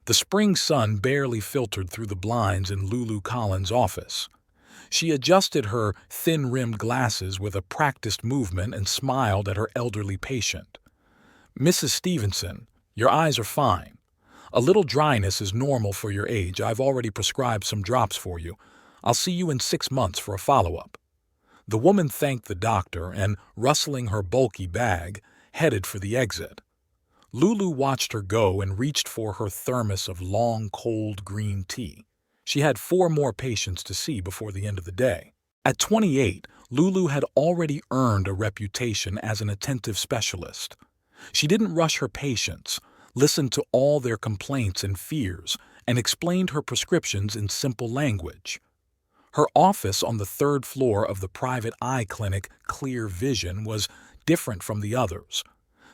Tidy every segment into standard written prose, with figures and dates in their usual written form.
The spring sun barely filtered through the blinds in Lulu Collins' office. She adjusted her thin-rimmed glasses with a practiced movement and smiled at her elderly patient. "Mrs. Stevenson, your eyes are fine. A little dryness is normal for your age. I've already prescribed some drops for you. I'll see you in 6 months for a follow-up." The woman thanked the doctor and, rustling her bulky bag, headed for the exit. Lulu watched her go and reached for her thermos of long, cold green tea. She had 4 more patients to see before the end of the day. At 28, Lulu had already earned a reputation as an attentive specialist. She didn't rush her patients, listened to all their complaints and fears, and explained her prescriptions in simple language. Her office on the 3rd floor of the private eye clinic Clear Vision was different from the others.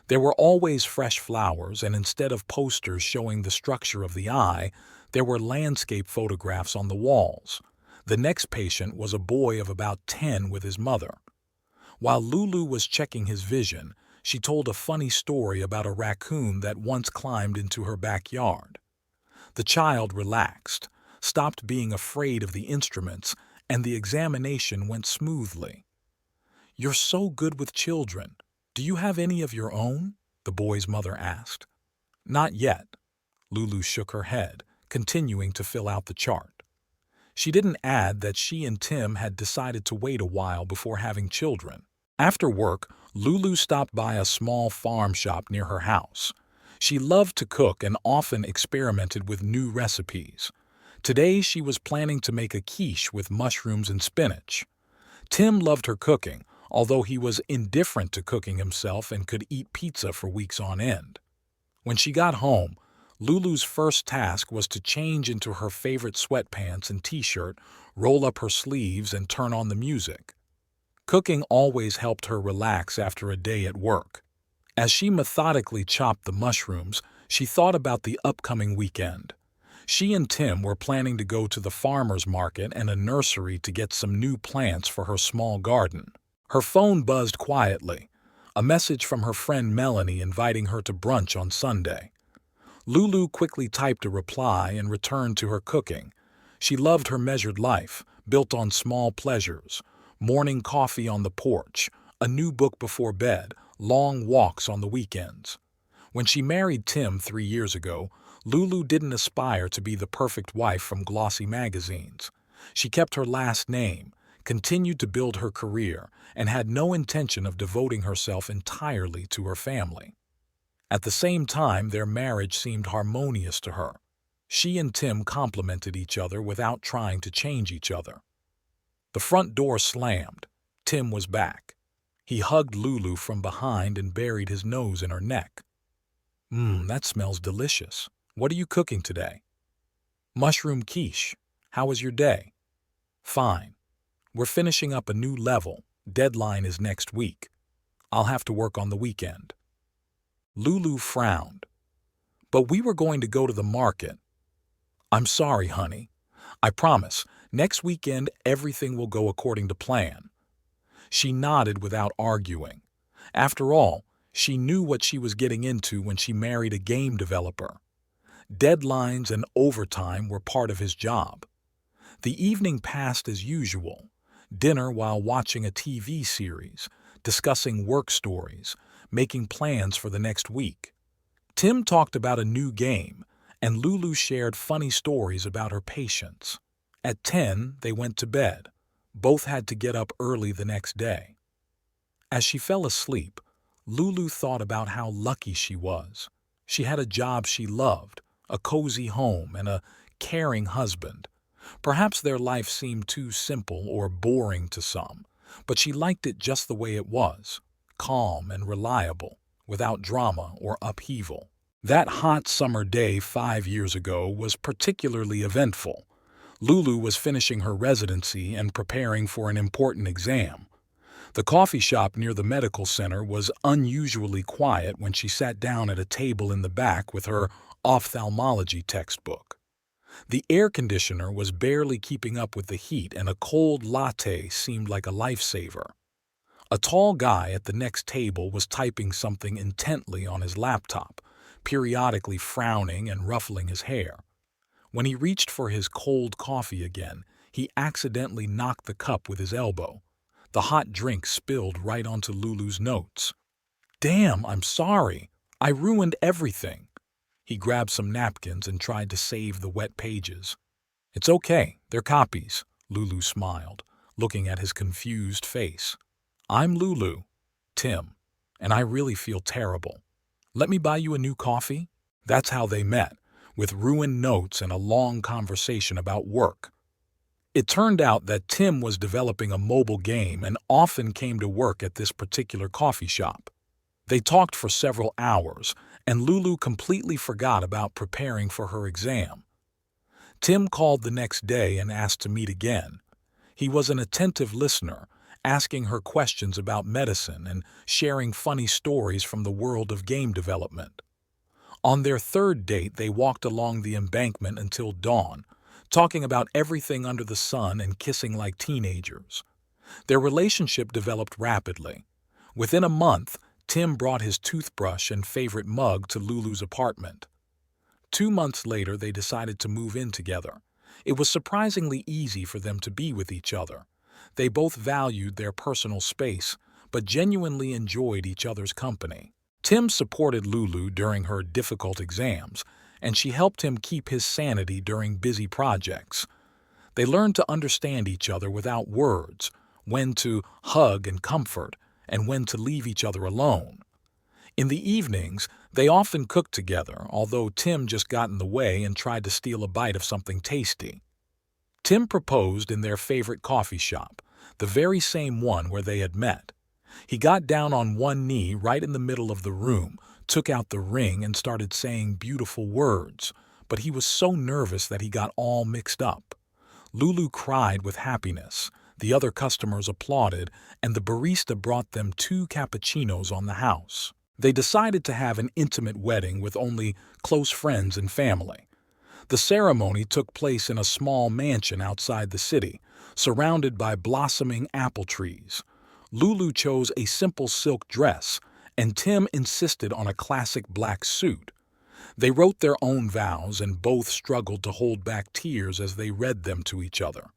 There were always fresh flowers, and instead of posters showing the structure of the eye, there were landscape photographs on the walls. The next patient was a boy of about 10 with his mother. While Lulu was checking his vision, she told a funny story about a raccoon that once climbed into her backyard. The child relaxed, stopped being afraid of the instruments, and the examination went smoothly. "You're so good with children. Do you have any of your own?" the boy's mother asked. "Not yet." Lulu shook her head, continuing to fill out the chart. She didn't add that she and Tim had decided to wait a while before having children. After work, Lulu stopped by a small farm shop near her house. She loved to cook and often experimented with new recipes. Today she was planning to make a quiche with mushrooms and spinach. Tim loved her cooking, although he was indifferent to cooking himself and could eat pizza for weeks on end. When she got home, Lulu's first task was to change into her favorite sweatpants and t-shirt, roll up her sleeves, and turn on the music. Cooking always helped her relax after a day at work. As she methodically chopped the mushrooms, she thought about the upcoming weekend. She and Tim were planning to go to the farmer's market and a nursery to get some new plants for her small garden. Her phone buzzed quietly, a message from her friend Melanie inviting her to brunch on Sunday. Lulu quickly typed a reply and returned to her cooking. She loved her measured life, built on small pleasures: morning coffee on the porch, a new book before bed, long walks on the weekends. When she married Tim 3 years ago, Lulu didn't aspire to be the perfect wife from glossy magazines. She kept her last name, continued to build her career, and had no intention of devoting herself entirely to her family. At the same time, their marriage seemed harmonious to her. She and Tim complemented each other without trying to change each other. The front door slammed. Tim was back. He hugged Lulu from behind and buried his nose in her neck. That smells delicious. What are you cooking today?" "Mushroom quiche. How was your day?" "Fine. We're finishing up a new level. Deadline is next week. I'll have to work on the weekend." Lulu frowned. "But we were going to go to the market." "I'm sorry, honey. I promise, next weekend everything will go according to plan." She nodded without arguing. After all, she knew what she was getting into when she married a game developer. Deadlines and overtime were part of his job. The evening passed as usual: dinner while watching a TV series, discussing work stories, making plans for the next week. Tim talked about a new game, and Lulu shared funny stories about her patients. At 10, they went to bed. Both had to get up early the next day. As she fell asleep, Lulu thought about how lucky she was. She had a job she loved, a cozy home, and a caring husband. Perhaps their life seemed too simple or boring to some, but she liked it just the way it was: calm and reliable, without drama or upheaval. That hot summer day 5 years ago was particularly eventful. Lulu was finishing her residency and preparing for an important exam. The coffee shop near the medical center was unusually quiet when she sat down at a table in the back with her ophthalmology textbook. The air conditioner was barely keeping up with the heat, and a cold latte seemed like a lifesaver. A tall guy at the next table was typing something intently on his laptop, periodically frowning and ruffling his hair. When he reached for his cold coffee again, he accidentally knocked the cup with his elbow. The hot drink spilled right onto Lulu's notes. "Damn, I'm sorry. I ruined everything." He grabbed some napkins and tried to save the wet pages. "It's okay, they're copies," Lulu smiled, looking at his confused face. "I'm Lulu, Tim, and I really feel terrible. Let me buy you a new coffee?" That's how they met, with ruined notes and a long conversation about work. It turned out that Tim was developing a mobile game and often came to work at this particular coffee shop. They talked for several hours, and Lulu completely forgot about preparing for her exam. Tim called the next day and asked to meet again. He was an attentive listener, asking her questions about medicine and sharing funny stories from the world of game development. On their third date, they walked along the embankment until dawn, talking about everything under the sun and kissing like teenagers. Their relationship developed rapidly. Within a month, Tim brought his toothbrush and favorite mug to Lulu's apartment. 2 months later, they decided to move in together. It was surprisingly easy for them to be with each other. They both valued their personal space, but genuinely enjoyed each other's company. Tim supported Lulu during her difficult exams, and she helped him keep his sanity during busy projects. They learned to understand each other without words, when to hug and comfort, and when to leave each other alone. In the evenings, they often cooked together, although Tim just got in the way and tried to steal a bite of something tasty. Tim proposed in their favorite coffee shop, the very same one where they had met. He got down on one knee right in the middle of the room, took out the ring and started saying beautiful words, but he was so nervous that he got all mixed up. Lulu cried with happiness, the other customers applauded, and the barista brought them 2 cappuccinos on the house. They decided to have an intimate wedding with only close friends and family. The ceremony took place in a small mansion outside the city, surrounded by blossoming apple trees. Lulu chose a simple silk dress, and Tim insisted on a classic black suit. They wrote their own vows and both struggled to hold back tears as they read them to each other.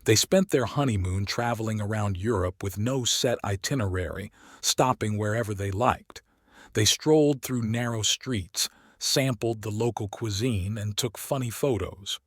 They spent their honeymoon traveling around Europe with no set itinerary, stopping wherever they liked. They strolled through narrow streets, sampled the local cuisine, and took funny photos.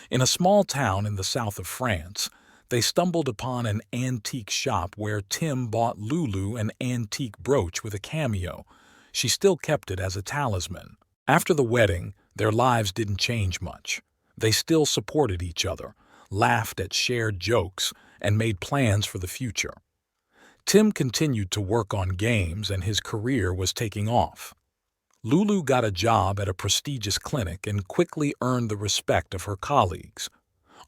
In a small town in the south of France, they stumbled upon an antique shop where Tim bought Lulu an antique brooch with a cameo. She still kept it as a talisman. After the wedding, their lives didn't change much. They still supported each other, laughed at shared jokes, and made plans for the future. Tim continued to work on games and his career was taking off. Lulu got a job at a prestigious clinic and quickly earned the respect of her colleagues.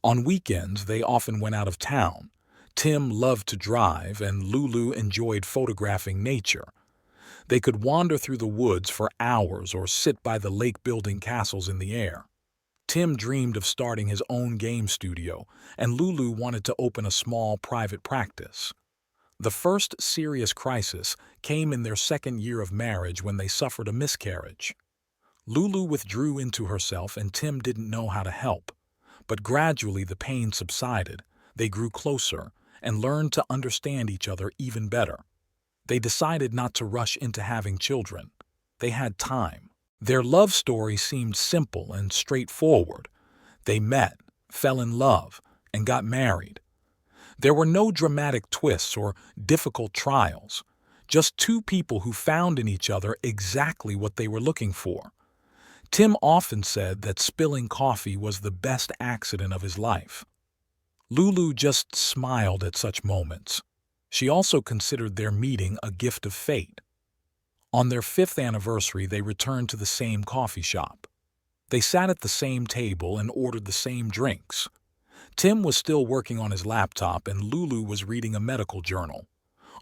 On weekends, they often went out of town. Tim loved to drive and Lulu enjoyed photographing nature. They could wander through the woods for hours or sit by the lake building castles in the air. Tim dreamed of starting his own game studio, and Lulu wanted to open a small private practice. The first serious crisis came in their second year of marriage when they suffered a miscarriage. Lulu withdrew into herself and Tim didn't know how to help. But gradually the pain subsided, they grew closer, and learned to understand each other even better. They decided not to rush into having children. They had time. Their love story seemed simple and straightforward. They met, fell in love, and got married. There were no dramatic twists or difficult trials, just 2 people who found in each other exactly what they were looking for. Tim often said that spilling coffee was the best accident of his life. Lulu just smiled at such moments. She also considered their meeting a gift of fate. On their 5th anniversary, they returned to the same coffee shop. They sat at the same table and ordered the same drinks. Tim was still working on his laptop and Lulu was reading a medical journal.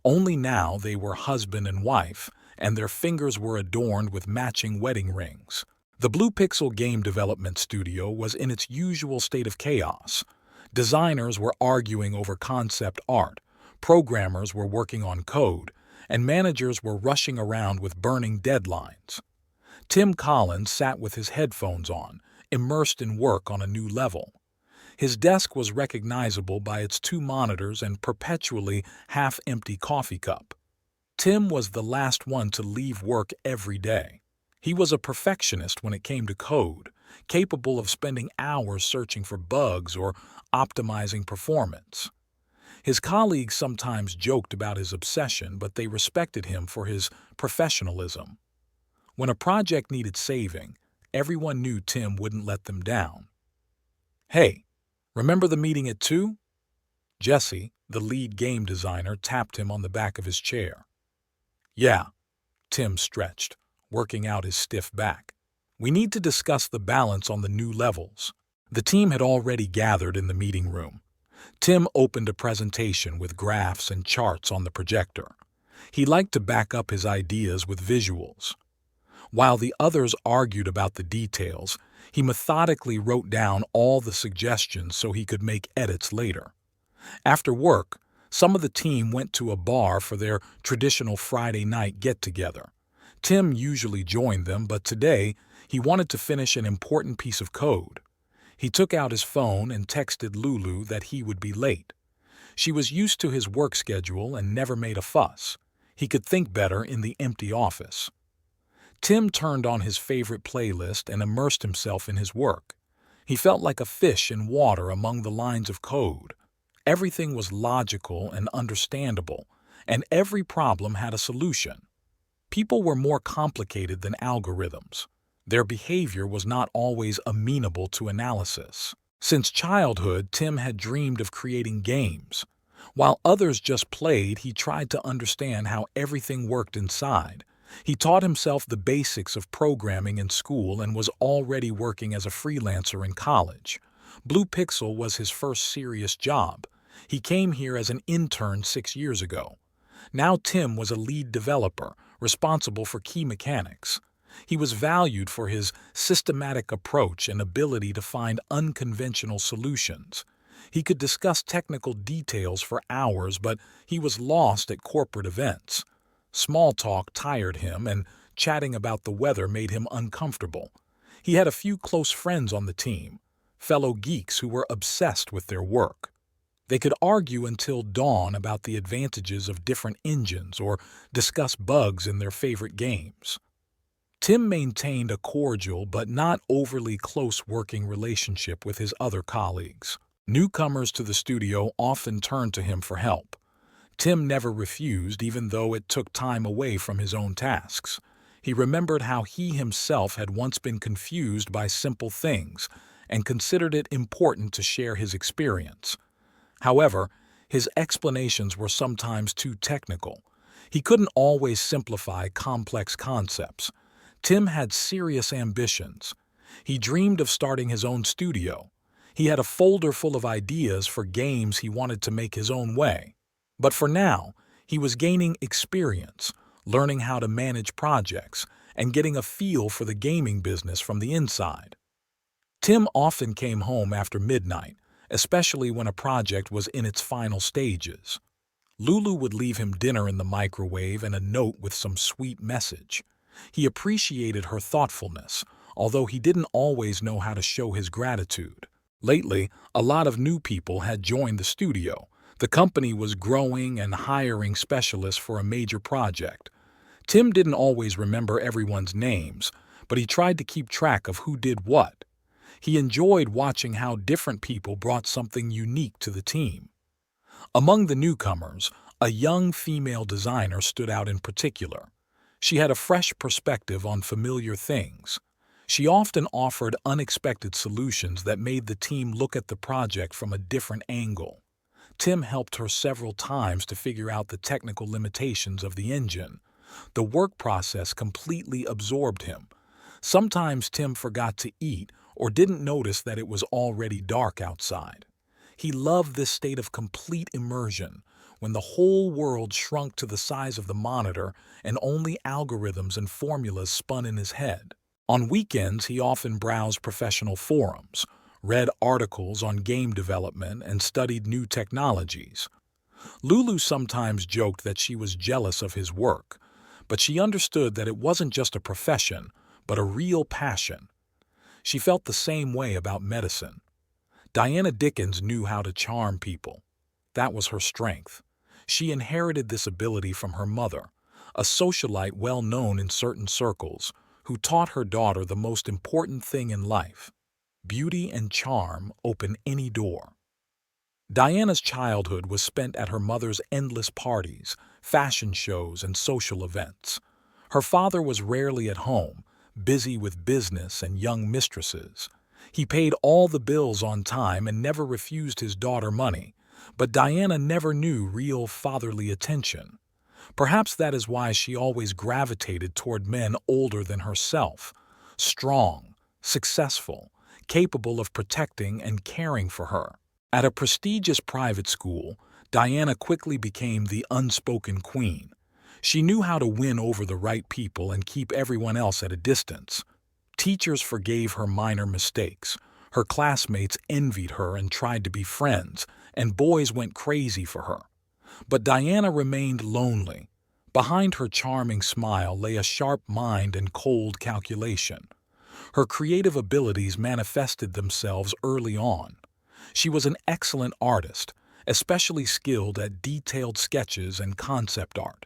Only now they were husband and wife, and their fingers were adorned with matching wedding rings. The Blue Pixel game development studio was in its usual state of chaos. Designers were arguing over concept art, programmers were working on code, and managers were rushing around with burning deadlines. Tim Collins sat with his headphones on, immersed in work on a new level. His desk was recognizable by its two monitors and perpetually half-empty coffee cup. Tim was the last one to leave work every day. He was a perfectionist when it came to code, capable of spending hours searching for bugs or optimizing performance. His colleagues sometimes joked about his obsession, but they respected him for his professionalism. When a project needed saving, everyone knew Tim wouldn't let them down. "Hey, remember the meeting at 2?" Jesse, the lead game designer, tapped him on the back of his chair. "Yeah," Tim stretched, working out his stiff back. "We need to discuss the balance on the new levels." The team had already gathered in the meeting room. Tim opened a presentation with graphs and charts on the projector. He liked to back up his ideas with visuals. While the others argued about the details, he methodically wrote down all the suggestions so he could make edits later. After work, some of the team went to a bar for their traditional Friday night get-together. Tim usually joined them, but today he wanted to finish an important piece of code. He took out his phone and texted Lulu that he would be late. She was used to his work schedule and never made a fuss. He could think better in the empty office. Tim turned on his favorite playlist and immersed himself in his work. He felt like a fish in water among the lines of code. Everything was logical and understandable, and every problem had a solution. People were more complicated than algorithms. Their behavior was not always amenable to analysis. Since childhood, Tim had dreamed of creating games. While others just played, he tried to understand how everything worked inside. He taught himself the basics of programming in school and was already working as a freelancer in college. Blue Pixel was his first serious job. He came here as an intern 6 years ago. Now Tim was a lead developer, responsible for key mechanics. He was valued for his systematic approach and ability to find unconventional solutions. He could discuss technical details for hours, but he was lost at corporate events. Small talk tired him, and chatting about the weather made him uncomfortable. He had a few close friends on the team, fellow geeks who were obsessed with their work. They could argue until dawn about the advantages of different engines or discuss bugs in their favorite games. Tim maintained a cordial but not overly close working relationship with his other colleagues. Newcomers to the studio often turned to him for help. Tim never refused, even though it took time away from his own tasks. He remembered how he himself had once been confused by simple things and considered it important to share his experience. However, his explanations were sometimes too technical. He couldn't always simplify complex concepts. Tim had serious ambitions. He dreamed of starting his own studio. He had a folder full of ideas for games he wanted to make his own way. But for now, he was gaining experience, learning how to manage projects, and getting a feel for the gaming business from the inside. Tim often came home after midnight, especially when a project was in its final stages. Lulu would leave him dinner in the microwave and a note with some sweet message. He appreciated her thoughtfulness, although he didn't always know how to show his gratitude. Lately, a lot of new people had joined the studio. The company was growing and hiring specialists for a major project. Tim didn't always remember everyone's names, but he tried to keep track of who did what. He enjoyed watching how different people brought something unique to the team. Among the newcomers, a young female designer stood out in particular. She had a fresh perspective on familiar things. She often offered unexpected solutions that made the team look at the project from a different angle. Tim helped her several times to figure out the technical limitations of the engine. The work process completely absorbed him. Sometimes Tim forgot to eat or didn't notice that it was already dark outside. He loved this state of complete immersion, when the whole world shrunk to the size of the monitor and only algorithms and formulas spun in his head. On weekends, he often browsed professional forums, read articles on game development, and studied new technologies. Lulu sometimes joked that she was jealous of his work, but she understood that it wasn't just a profession, but a real passion. She felt the same way about medicine. Diana Dickens knew how to charm people. That was her strength. She inherited this ability from her mother, a socialite well known in certain circles, who taught her daughter the most important thing in life: beauty and charm open any door. Diana's childhood was spent at her mother's endless parties, fashion shows, and social events. Her father was rarely at home, busy with business and young mistresses. He paid all the bills on time and never refused his daughter money, but Diana never knew real fatherly attention. Perhaps that is why she always gravitated toward men older than herself, strong, successful, capable of protecting and caring for her. At a prestigious private school, Diana quickly became the unspoken queen. She knew how to win over the right people and keep everyone else at a distance. Teachers forgave her minor mistakes. Her classmates envied her and tried to be friends, and boys went crazy for her. But Diana remained lonely. Behind her charming smile lay a sharp mind and cold calculation. Her creative abilities manifested themselves early on. She was an excellent artist, especially skilled at detailed sketches and concept art.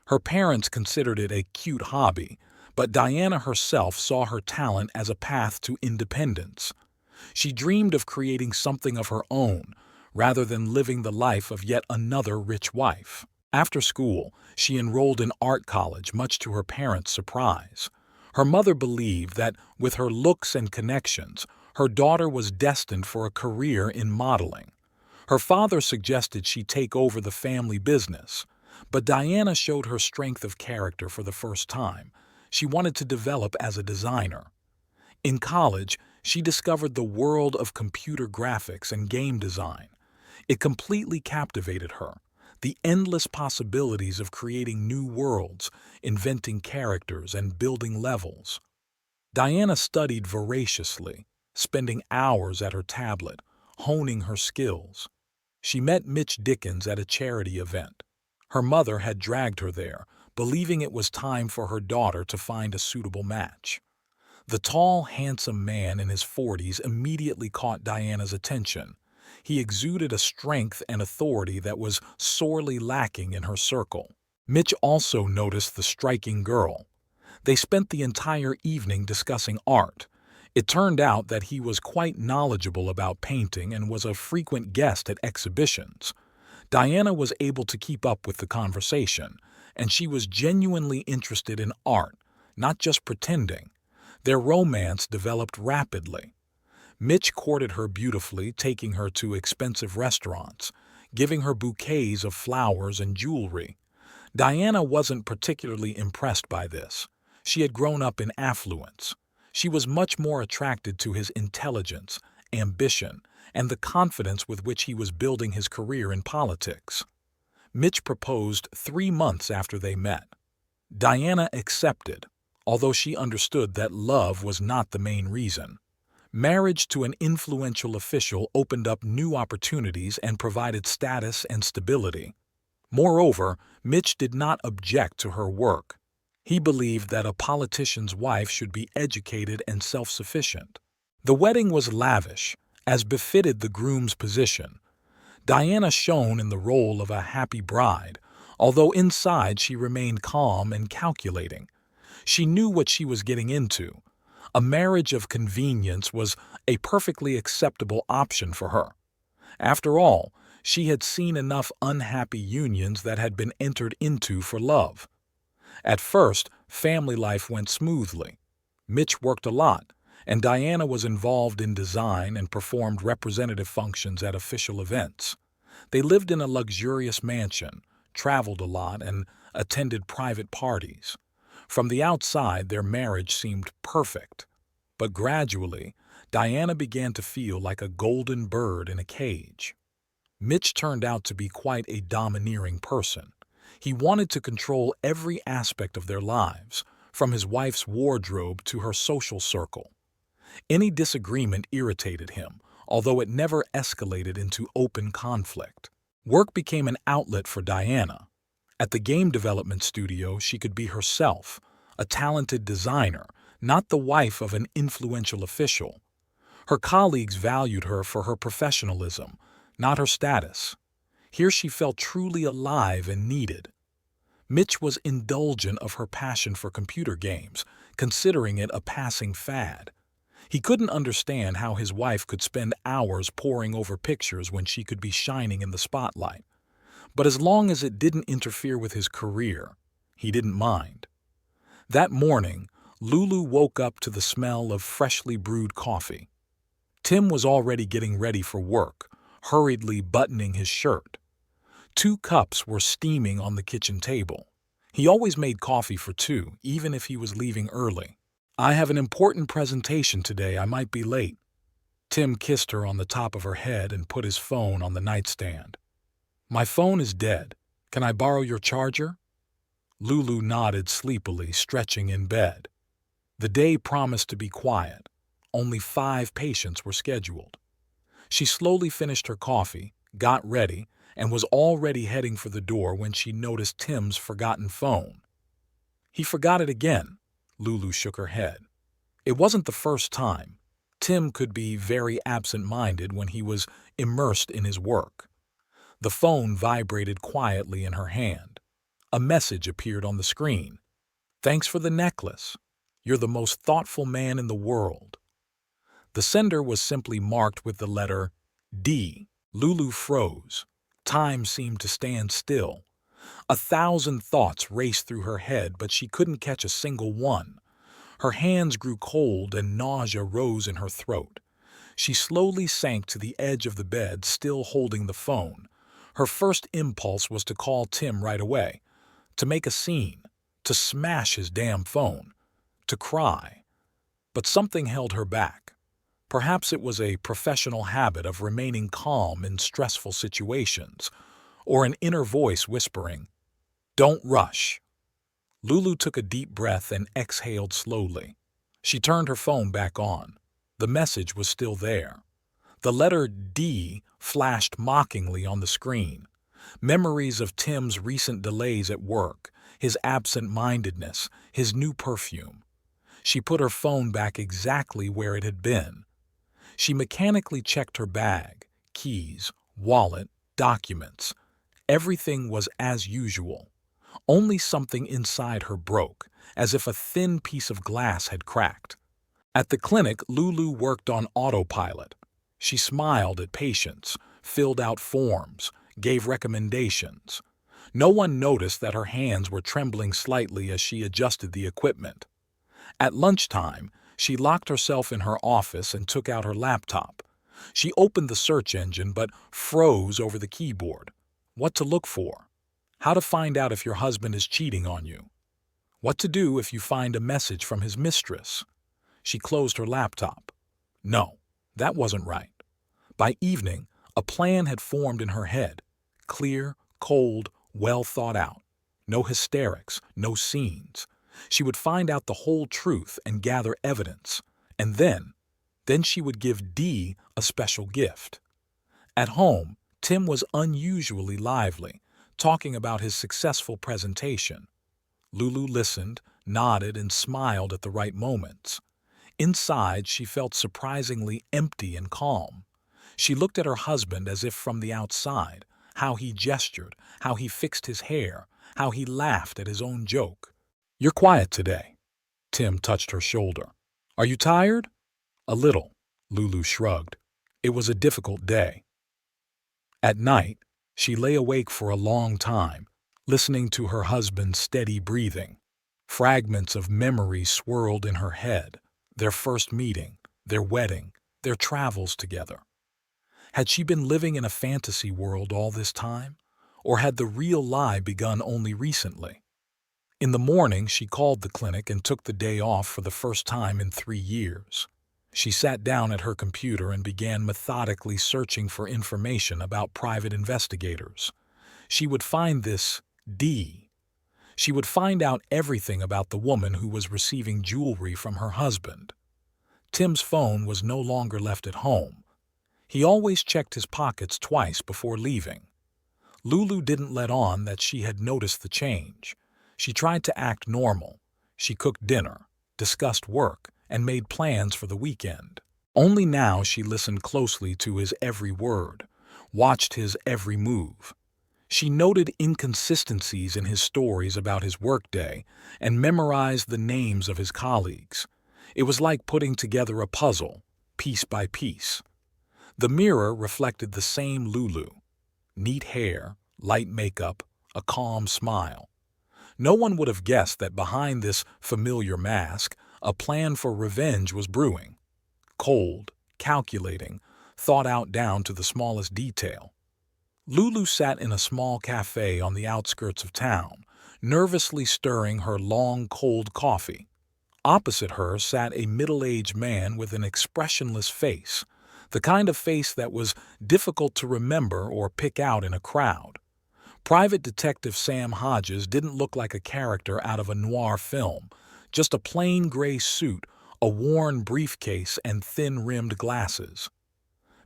Her parents considered it a cute hobby, but Diana herself saw her talent as a path to independence. She dreamed of creating something of her own, rather than living the life of yet another rich wife. After school, she enrolled in art college, much to her parents' surprise. Her mother believed that, with her looks and connections, her daughter was destined for a career in modeling. Her father suggested she take over the family business, but Diana showed her strength of character for the first time. She wanted to develop as a designer. In college, she discovered the world of computer graphics and game design. It completely captivated her. The endless possibilities of creating new worlds, inventing characters, and building levels. Diana studied voraciously, spending hours at her tablet, honing her skills. She met Mitch Dickens at a charity event. Her mother had dragged her there, believing it was time for her daughter to find a suitable match. The tall, handsome man in his 40s immediately caught Diana's attention. He exuded a strength and authority that was sorely lacking in her circle. Mitch also noticed the striking girl. They spent the entire evening discussing art. It turned out that he was quite knowledgeable about painting and was a frequent guest at exhibitions. Diana was able to keep up with the conversation, and she was genuinely interested in art, not just pretending. Their romance developed rapidly. Mitch courted her beautifully, taking her to expensive restaurants, giving her bouquets of flowers and jewelry. Diana wasn't particularly impressed by this. She had grown up in affluence. She was much more attracted to his intelligence, ambition, and the confidence with which he was building his career in politics. Mitch proposed 3 months after they met. Diana accepted, although she understood that love was not the main reason. Marriage to an influential official opened up new opportunities and provided status and stability. Moreover, Mitch did not object to her work. He believed that a politician's wife should be educated and self-sufficient. The wedding was lavish, as befitted the groom's position. Diana shone in the role of a happy bride, although inside she remained calm and calculating. She knew what she was getting into. A marriage of convenience was a perfectly acceptable option for her. After all, she had seen enough unhappy unions that had been entered into for love. At first, family life went smoothly. Mitch worked a lot, and Diana was involved in design and performed representative functions at official events. They lived in a luxurious mansion, traveled a lot, and attended private parties. From the outside, their marriage seemed perfect. But gradually, Diana began to feel like a golden bird in a cage. Mitch turned out to be quite a domineering person. He wanted to control every aspect of their lives, from his wife's wardrobe to her social circle. Any disagreement irritated him, although it never escalated into open conflict. Work became an outlet for Diana. At the game development studio, she could be herself, a talented designer, not the wife of an influential official. Her colleagues valued her for her professionalism, not her status. Here she felt truly alive and needed. Mitch was indulgent of her passion for computer games, considering it a passing fad. He couldn't understand how his wife could spend hours poring over pictures when she could be shining in the spotlight. But as long as it didn't interfere with his career, he didn't mind. That morning, Lulu woke up to the smell of freshly brewed coffee. Tim was already getting ready for work, hurriedly buttoning his shirt. 2 cups were steaming on the kitchen table. He always made coffee for 2, even if he was leaving early. "I have an important presentation today. I might be late." Tim kissed her on the top of her head and put his phone on the nightstand. "My phone is dead. Can I borrow your charger?" Lulu nodded sleepily, stretching in bed. The day promised to be quiet. Only 5 patients were scheduled. She slowly finished her coffee, got ready, and was already heading for the door when she noticed Tim's forgotten phone. "He forgot it again." Lulu shook her head. It wasn't the first time. Tim could be very absent-minded when he was immersed in his work. The phone vibrated quietly in her hand. A message appeared on the screen. "Thanks for the necklace. You're the most thoughtful man in the world." The sender was simply marked with the letter D. Lulu froze. Time seemed to stand still. 1,000 thoughts raced through her head, but she couldn't catch a single one. Her hands grew cold and nausea rose in her throat. She slowly sank to the edge of the bed, still holding the phone. Her first impulse was to call Tim right away, to make a scene, to smash his damn phone, to cry. But something held her back. Perhaps it was a professional habit of remaining calm in stressful situations, or an inner voice whispering, "Don't rush." Lulu took a deep breath and exhaled slowly. She turned her phone back on. The message was still there. The letter D flashed mockingly on the screen. Memories of Tim's recent delays at work, his absent-mindedness, his new perfume. She put her phone back exactly where it had been. She mechanically checked her bag, keys, wallet, documents. Everything was as usual. Only something inside her broke, as if a thin piece of glass had cracked. At the clinic, Lulu worked on autopilot. She smiled at patients, filled out forms, gave recommendations. No one noticed that her hands were trembling slightly as she adjusted the equipment. At lunchtime, she locked herself in her office and took out her laptop. She opened the search engine but froze over the keyboard. What to look for? How to find out if your husband is cheating on you? What to do if you find a message from his mistress? She closed her laptop. No, that wasn't right. By evening, a plan had formed in her head. Clear, cold, well thought out. No hysterics, no scenes. She would find out the whole truth and gather evidence. And then she would give D a special gift. At home, Tim was unusually lively, talking about his successful presentation. Lulu listened, nodded, and smiled at the right moments. Inside, she felt surprisingly empty and calm. She looked at her husband as if from the outside, how he gestured, how he fixed his hair, how he laughed at his own joke. "You're quiet today." Tim touched her shoulder. "Are you tired?" "A little," Lulu shrugged. "It was a difficult day." At night, she lay awake for a long time, listening to her husband's steady breathing. Fragments of memory swirled in her head, their first meeting, their wedding, their travels together. Had she been living in a fantasy world all this time? Or had the real lie begun only recently? In the morning, she called the clinic and took the day off for the first time in 3 years. She sat down at her computer and began methodically searching for information about private investigators. She would find this D. She would find out everything about the woman who was receiving jewelry from her husband. Tim's phone was no longer left at home. He always checked his pockets twice before leaving. Lulu didn't let on that she had noticed the change. She tried to act normal. She cooked dinner, discussed work, and made plans for the weekend. Only now she listened closely to his every word, watched his every move. She noted inconsistencies in his stories about his workday and memorized the names of his colleagues. It was like putting together a puzzle, piece by piece. The mirror reflected the same Lulu. Neat hair, light makeup, a calm smile. No one would have guessed that behind this familiar mask, a plan for revenge was brewing. Cold, calculating, thought out down to the smallest detail. Lulu sat in a small cafe on the outskirts of town, nervously stirring her long, cold coffee. Opposite her sat a middle-aged man with an expressionless face, the kind of face that was difficult to remember or pick out in a crowd. Private Detective Sam Hodges didn't look like a character out of a noir film, just a plain gray suit, a worn briefcase, and thin-rimmed glasses.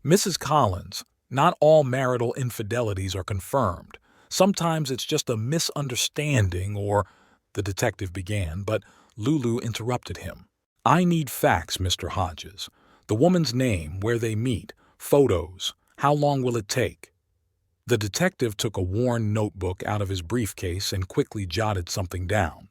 Mrs. Collins, not all marital infidelities are confirmed. Sometimes it's just a misunderstanding or, the detective began, but Lulu interrupted him. I need facts, Mr. Hodges. The woman's name, where they meet, photos. How long will it take? The detective took a worn notebook out of his briefcase and quickly jotted something down.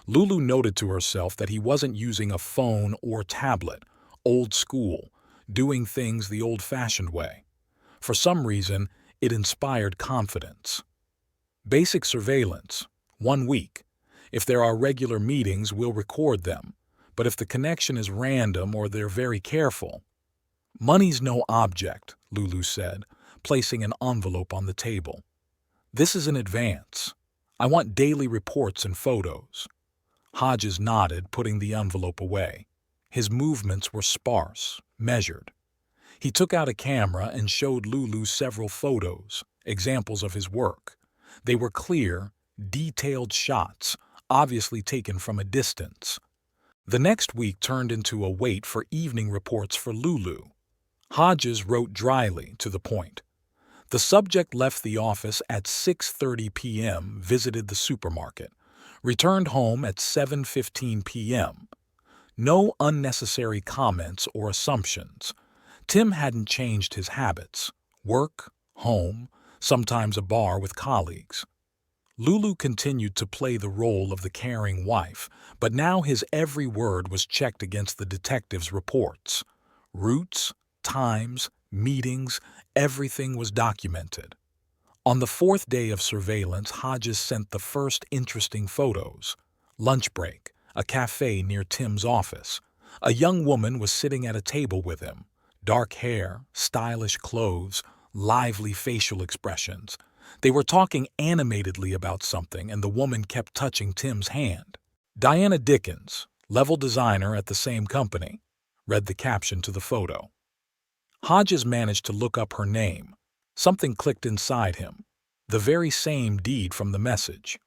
Lulu noted to herself that he wasn't using a phone or tablet, old school, doing things the old-fashioned way. For some reason, it inspired confidence. Basic surveillance, 1 week. If there are regular meetings, we'll record them. But if the connection is random or they're very careful. Money's no object, Lulu said, placing an envelope on the table. This is an advance. I want daily reports and photos. Hodges nodded, putting the envelope away. His movements were sparse, measured. He took out a camera and showed Lulu several photos, examples of his work. They were clear, detailed shots, obviously taken from a distance. The next week turned into a wait for evening reports for Lulu. Hodges wrote dryly, to the point. The subject left the office at 6:30 p.m., visited the supermarket, returned home at 7:15 p.m. No unnecessary comments or assumptions. Tim hadn't changed his habits. Work, home, sometimes a bar with colleagues. Lulu continued to play the role of the caring wife, but now his every word was checked against the detective's reports. Routes, times, meetings, everything was documented. On the 4th day of surveillance, Hodges sent the first interesting photos. Lunch break, a cafe near Tim's office. A young woman was sitting at a table with him. Dark hair, stylish clothes, lively facial expressions. They were talking animatedly about something, and the woman kept touching Tim's hand. Diana Dickens, level designer at the same company, read the caption to the photo. Hodges managed to look up her name. Something clicked inside him. The very same deed from the message.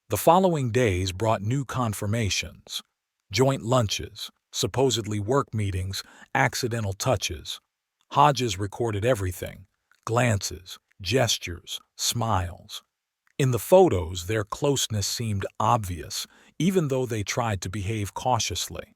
The following days brought new confirmations. Joint lunches, supposedly work meetings, accidental touches. Hodges recorded everything. Glances, gestures, smiles. In the photos, their closeness seemed obvious, even though they tried to behave cautiously.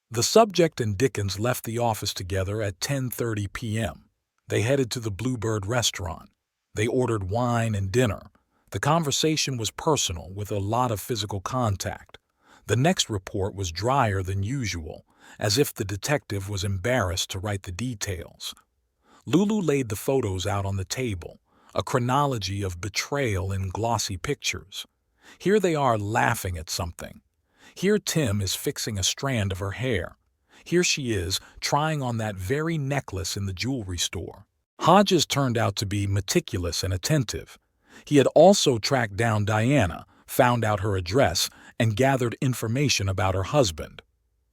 The subject and Dickens left the office together at 10:30 p.m. They headed to the Bluebird restaurant. They ordered wine and dinner. The conversation was personal, with a lot of physical contact. The next report was drier than usual, as if the detective was embarrassed to write the details. Lulu laid the photos out on the table, a chronology of betrayal in glossy pictures. Here they are laughing at something. Here Tim is fixing a strand of her hair. Here she is trying on that very necklace in the jewelry store. Hodges turned out to be meticulous and attentive. He had also tracked down Diana, found out her address, and gathered information about her husband.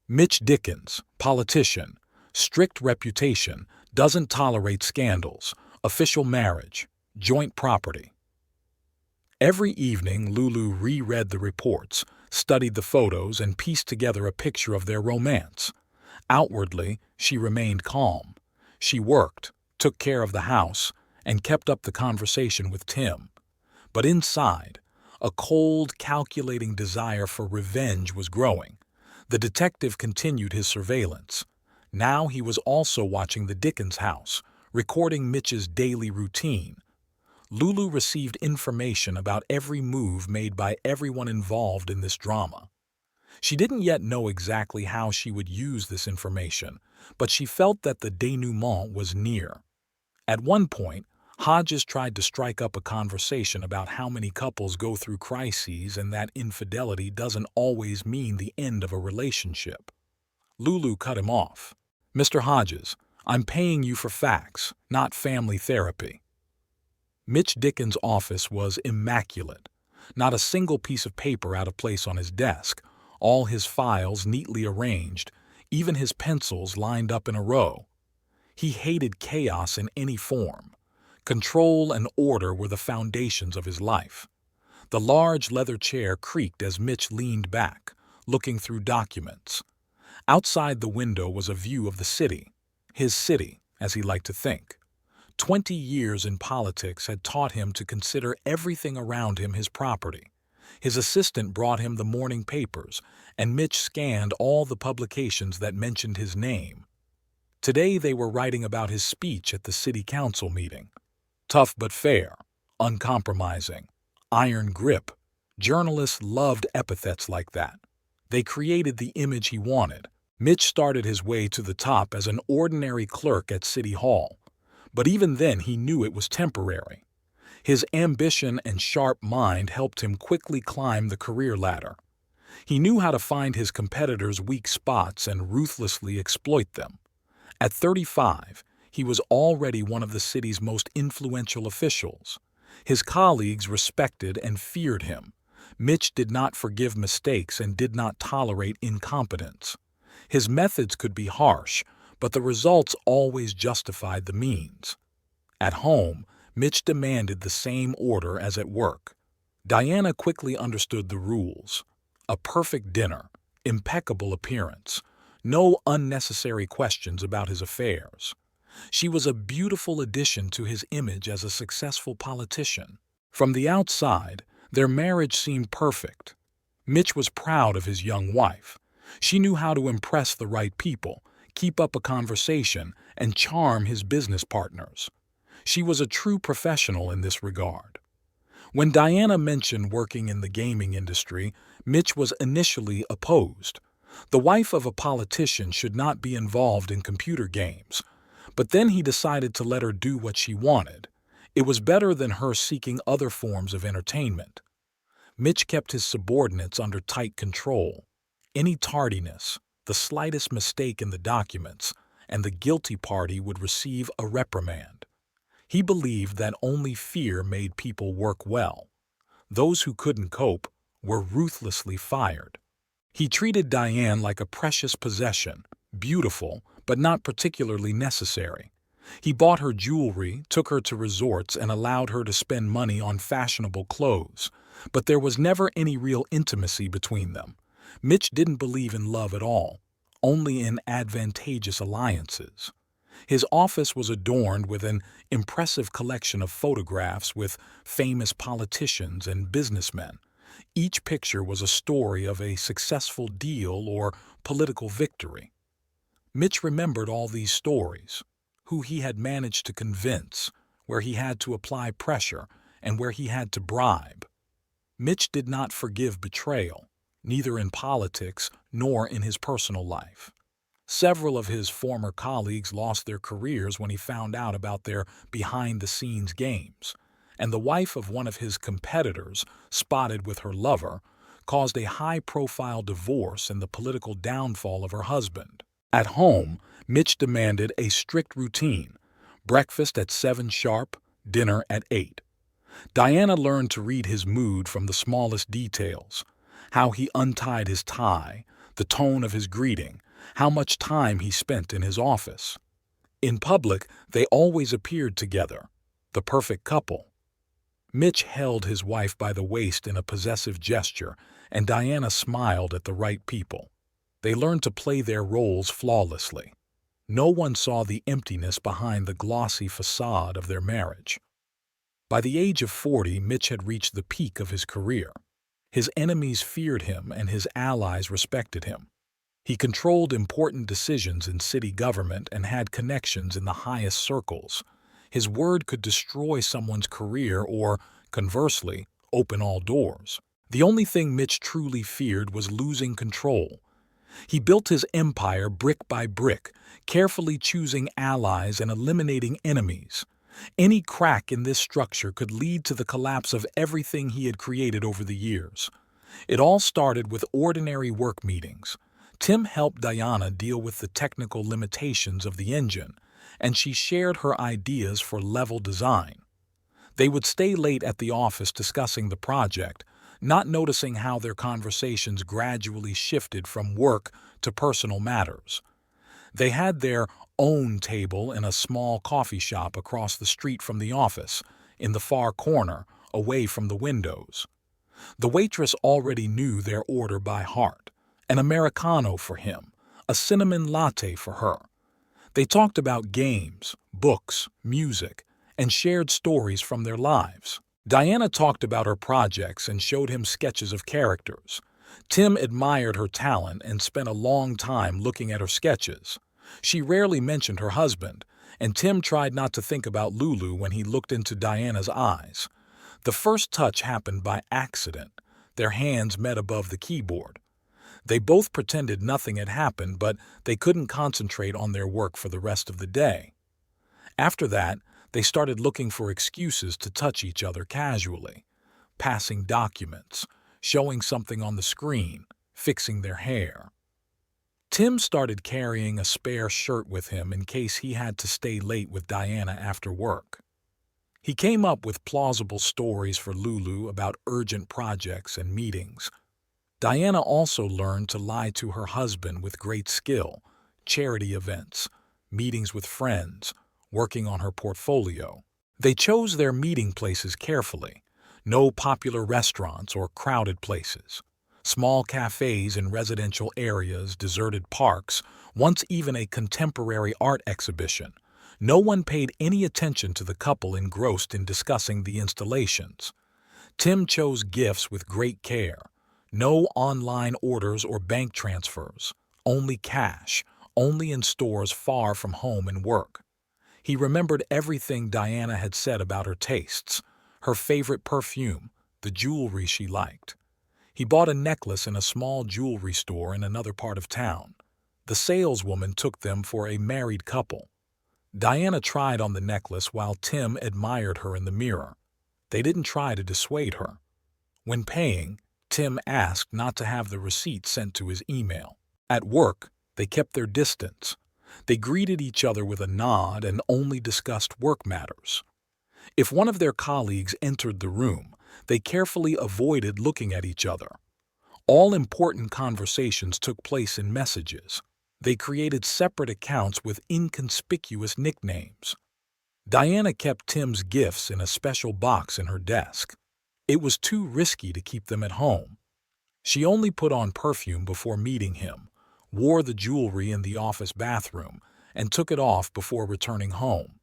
Mitch Dickens, politician, strict reputation, doesn't tolerate scandals, official marriage, joint property. Every evening, Lulu reread the reports, studied the photos, and pieced together a picture of their romance. Outwardly, she remained calm. She worked, took care of the house, and kept up the conversation with Tim. But inside, A cold, calculating desire for revenge was growing. The detective continued his surveillance. Now he was also watching the Dickens house, recording Mitch's daily routine. Lulu received information about every move made by everyone involved in this drama. She didn't yet know exactly how she would use this information, but she felt that the denouement was near. At one point, Hodges tried to strike up a conversation about how many couples go through crises and that infidelity doesn't always mean the end of a relationship. Lulu cut him off. "Mr. Hodges, I'm paying you for facts, not family therapy." Mitch Dickens' office was immaculate. Not a single piece of paper out of place on his desk, all his files neatly arranged, even his pencils lined up in a row. He hated chaos in any form. Control and order were the foundations of his life. The large leather chair creaked as Mitch leaned back, looking through documents. Outside the window was a view of the city, his city, as he liked to think. 20 years in politics had taught him to consider everything around him his property. His assistant brought him the morning papers, and Mitch scanned all the publications that mentioned his name. Today they were writing about his speech at the city council meeting. Tough but fair, uncompromising, iron grip. Journalists loved epithets like that. They created the image he wanted. Mitch started his way to the top as an ordinary clerk at City Hall. But even then he knew it was temporary. His ambition and sharp mind helped him quickly climb the career ladder. He knew how to find his competitors' weak spots and ruthlessly exploit them. At 35, he was already one of the city's most influential officials. His colleagues respected and feared him. Mitch did not forgive mistakes and did not tolerate incompetence. His methods could be harsh, but the results always justified the means. At home, Mitch demanded the same order as at work. Diana quickly understood the rules. A perfect dinner, impeccable appearance, no unnecessary questions about his affairs. She was a beautiful addition to his image as a successful politician. From the outside, their marriage seemed perfect. Mitch was proud of his young wife. She knew how to impress the right people, keep up a conversation, and charm his business partners. She was a true professional in this regard. When Diana mentioned working in the gaming industry, Mitch was initially opposed. The wife of a politician should not be involved in computer games. But then he decided to let her do what she wanted. It was better than her seeking other forms of entertainment. Mitch kept his subordinates under tight control. Any tardiness, the slightest mistake in the documents, and the guilty party would receive a reprimand. He believed that only fear made people work well. Those who couldn't cope were ruthlessly fired. He treated Diane like a precious possession, beautiful, but not particularly necessary. He bought her jewelry, took her to resorts, and allowed her to spend money on fashionable clothes. But there was never any real intimacy between them. Mitch didn't believe in love at all, only in advantageous alliances. His office was adorned with an impressive collection of photographs with famous politicians and businessmen. Each picture was a story of a successful deal or political victory. Mitch remembered all these stories, who he had managed to convince, where he had to apply pressure, and where he had to bribe. Mitch did not forgive betrayal, neither in politics nor in his personal life. Several of his former colleagues lost their careers when he found out about their behind-the-scenes games, and the wife of one of his competitors, spotted with her lover, caused a high-profile divorce and the political downfall of her husband. At home, Mitch demanded a strict routine: breakfast at 7 sharp, dinner at 8. Diana learned to read his mood from the smallest details: how he untied his tie, the tone of his greeting, how much time he spent in his office. In public, they always appeared together, the perfect couple. Mitch held his wife by the waist in a possessive gesture, and Diana smiled at the right people. They learned to play their roles flawlessly. No one saw the emptiness behind the glossy facade of their marriage. By the age of 40, Mitch had reached the peak of his career. His enemies feared him and his allies respected him. He controlled important decisions in city government and had connections in the highest circles. His word could destroy someone's career or, conversely, open all doors. The only thing Mitch truly feared was losing control. He built his empire brick by brick, carefully choosing allies and eliminating enemies. Any crack in this structure could lead to the collapse of everything he had created over the years. It all started with ordinary work meetings. Tim helped Diana deal with the technical limitations of the engine, and she shared her ideas for level design. They would stay late at the office discussing the project, not noticing how their conversations gradually shifted from work to personal matters. They had their own table in a small coffee shop across the street from the office, in the far corner, away from the windows. The waitress already knew their order by heart. An Americano for him, a cinnamon latte for her. They talked about games, books, music, and shared stories from their lives. Diana talked about her projects and showed him sketches of characters. Tim admired her talent and spent a long time looking at her sketches. She rarely mentioned her husband, and Tim tried not to think about Lulu when he looked into Diana's eyes. The first touch happened by accident. Their hands met above the keyboard. They both pretended nothing had happened, but they couldn't concentrate on their work for the rest of the day. After that, they started looking for excuses to touch each other casually, passing documents, showing something on the screen, fixing their hair. Tim started carrying a spare shirt with him in case he had to stay late with Diana after work. He came up with plausible stories for Lulu about urgent projects and meetings. Diana also learned to lie to her husband with great skill: charity events, meetings with friends, working on her portfolio. They chose their meeting places carefully. No popular restaurants or crowded places. Small cafes in residential areas, deserted parks, once even a contemporary art exhibition. No one paid any attention to the couple engrossed in discussing the installations. Tim chose gifts with great care. No online orders or bank transfers. Only cash, only in stores far from home and work. He remembered everything Diana had said about her tastes, her favorite perfume, the jewelry she liked. He bought a necklace in a small jewelry store in another part of town. The saleswoman took them for a married couple. Diana tried on the necklace while Tim admired her in the mirror. They didn't try to dissuade her. When paying, Tim asked not to have the receipt sent to his email. At work, they kept their distance. They greeted each other with a nod and only discussed work matters. If one of their colleagues entered the room, they carefully avoided looking at each other. All important conversations took place in messages. They created separate accounts with inconspicuous nicknames. Diana kept Tim's gifts in a special box in her desk. It was too risky to keep them at home. She only put on perfume before meeting him, wore the jewelry in the office bathroom, and took it off before returning home.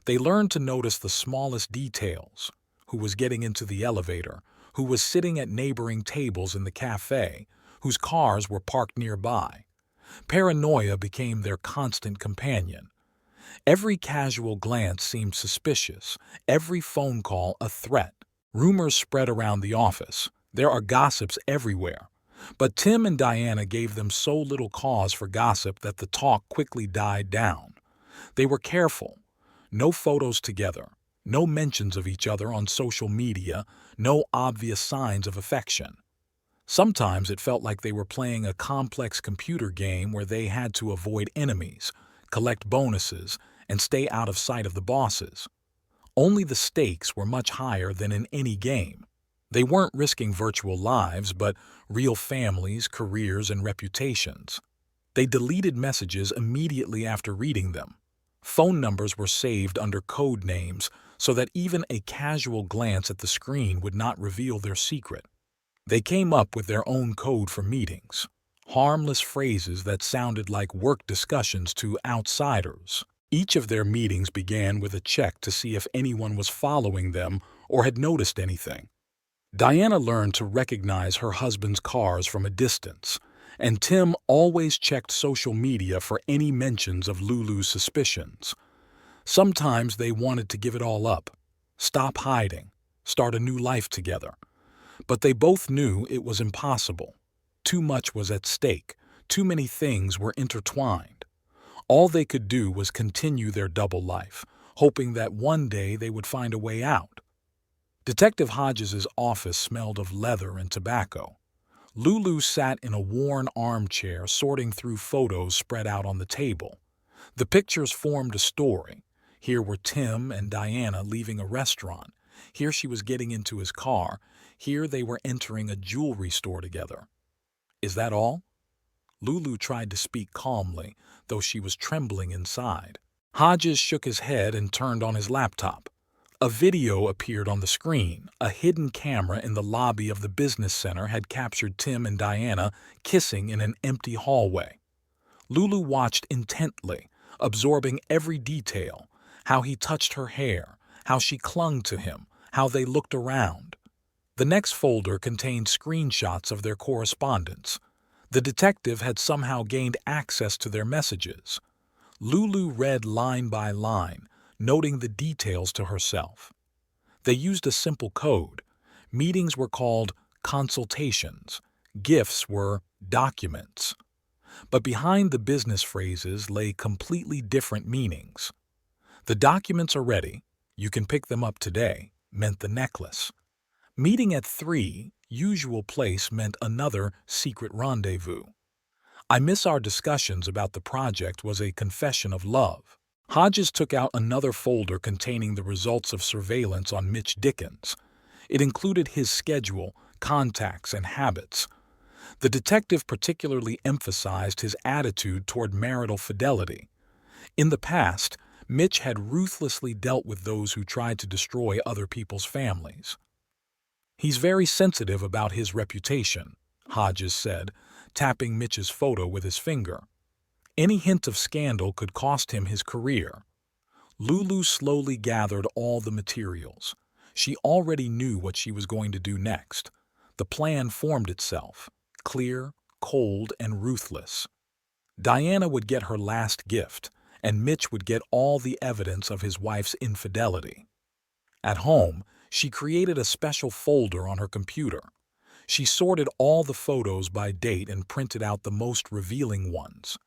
They learned to notice the smallest details: who was getting into the elevator, who was sitting at neighboring tables in the cafe, whose cars were parked nearby. Paranoia became their constant companion. Every casual glance seemed suspicious, every phone call a threat. Rumors spread around the office. There are gossips everywhere. But Tim and Diana gave them so little cause for gossip that the talk quickly died down. They were careful. No photos together, no mentions of each other on social media, no obvious signs of affection. Sometimes it felt like they were playing a complex computer game where they had to avoid enemies, collect bonuses, and stay out of sight of the bosses. Only the stakes were much higher than in any game. They weren't risking virtual lives, but real families, careers, and reputations. They deleted messages immediately after reading them. Phone numbers were saved under code names so that even a casual glance at the screen would not reveal their secret. They came up with their own code for meetings, harmless phrases that sounded like work discussions to outsiders. Each of their meetings began with a check to see if anyone was following them or had noticed anything. Diana learned to recognize her husband's cars from a distance, and Tim always checked social media for any mentions of Lulu's suspicions. Sometimes they wanted to give it all up, stop hiding, start a new life together. But they both knew it was impossible. Too much was at stake, too many things were intertwined. All they could do was continue their double life, hoping that one day they would find a way out. Detective Hodges's office smelled of leather and tobacco. Lulu sat in a worn armchair sorting through photos spread out on the table. The pictures formed a story. Here were Tim and Diana leaving a restaurant. Here she was getting into his car. Here they were entering a jewelry store together. Is that all? Lulu tried to speak calmly, though she was trembling inside. Hodges shook his head and turned on his laptop. A video appeared on the screen. A hidden camera in the lobby of the business center had captured Tim and Diana kissing in an empty hallway. Lulu watched intently, absorbing every detail: how he touched her hair, how she clung to him, how they looked around. The next folder contained screenshots of their correspondence. The detective had somehow gained access to their messages. Lulu read line by line, noting the details to herself. They used a simple code. Meetings were called consultations. Gifts were documents. But behind the business phrases lay completely different meanings. The documents are ready. You can pick them up today, meant the necklace. Meeting at 3, usual place, meant another secret rendezvous. I miss our discussions about the project was a confession of love. Hodges took out another folder containing the results of surveillance on Mitch Dickens. It included his schedule, contacts, and habits. The detective particularly emphasized his attitude toward marital fidelity. In the past, Mitch had ruthlessly dealt with those who tried to destroy other people's families. He's very sensitive about his reputation, Hodges said, tapping Mitch's photo with his finger. Any hint of scandal could cost him his career. Lulu slowly gathered all the materials. She already knew what she was going to do next. The plan formed itself, clear, cold, and ruthless. Diana would get her last gift, and Mitch would get all the evidence of his wife's infidelity. At home, she created a special folder on her computer. She sorted all the photos by date and printed out the most revealing ones.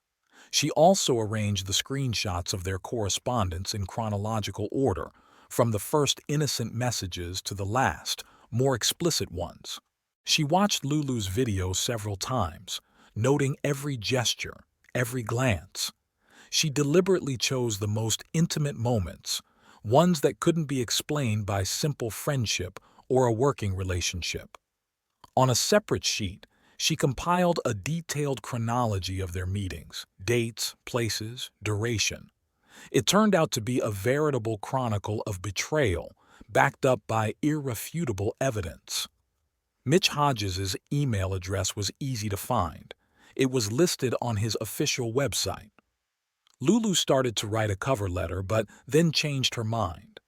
She also arranged the screenshots of their correspondence in chronological order, from the first innocent messages to the last, more explicit ones. She watched Lulu's video several times, noting every gesture, every glance. She deliberately chose the most intimate moments, ones that couldn't be explained by simple friendship or a working relationship. On a separate sheet, she compiled a detailed chronology of their meetings, dates, places, duration. It turned out to be a veritable chronicle of betrayal, backed up by irrefutable evidence. Mitch Hodges's email address was easy to find. It was listed on his official website. Lulu started to write a cover letter, but then changed her mind.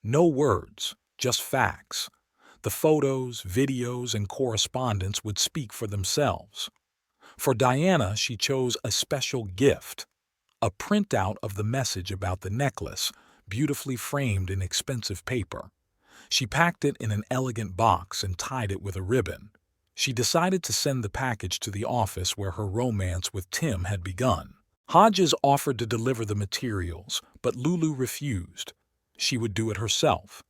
No words, just facts. The photos, videos, and correspondence would speak for themselves. For Diana, she chose a special gift, a printout of the message about the necklace, beautifully framed in expensive paper. She packed it in an elegant box and tied it with a ribbon. She decided to send the package to the office where her romance with Tim had begun. Hodges offered to deliver the materials, but Lulu refused. She would do it herself.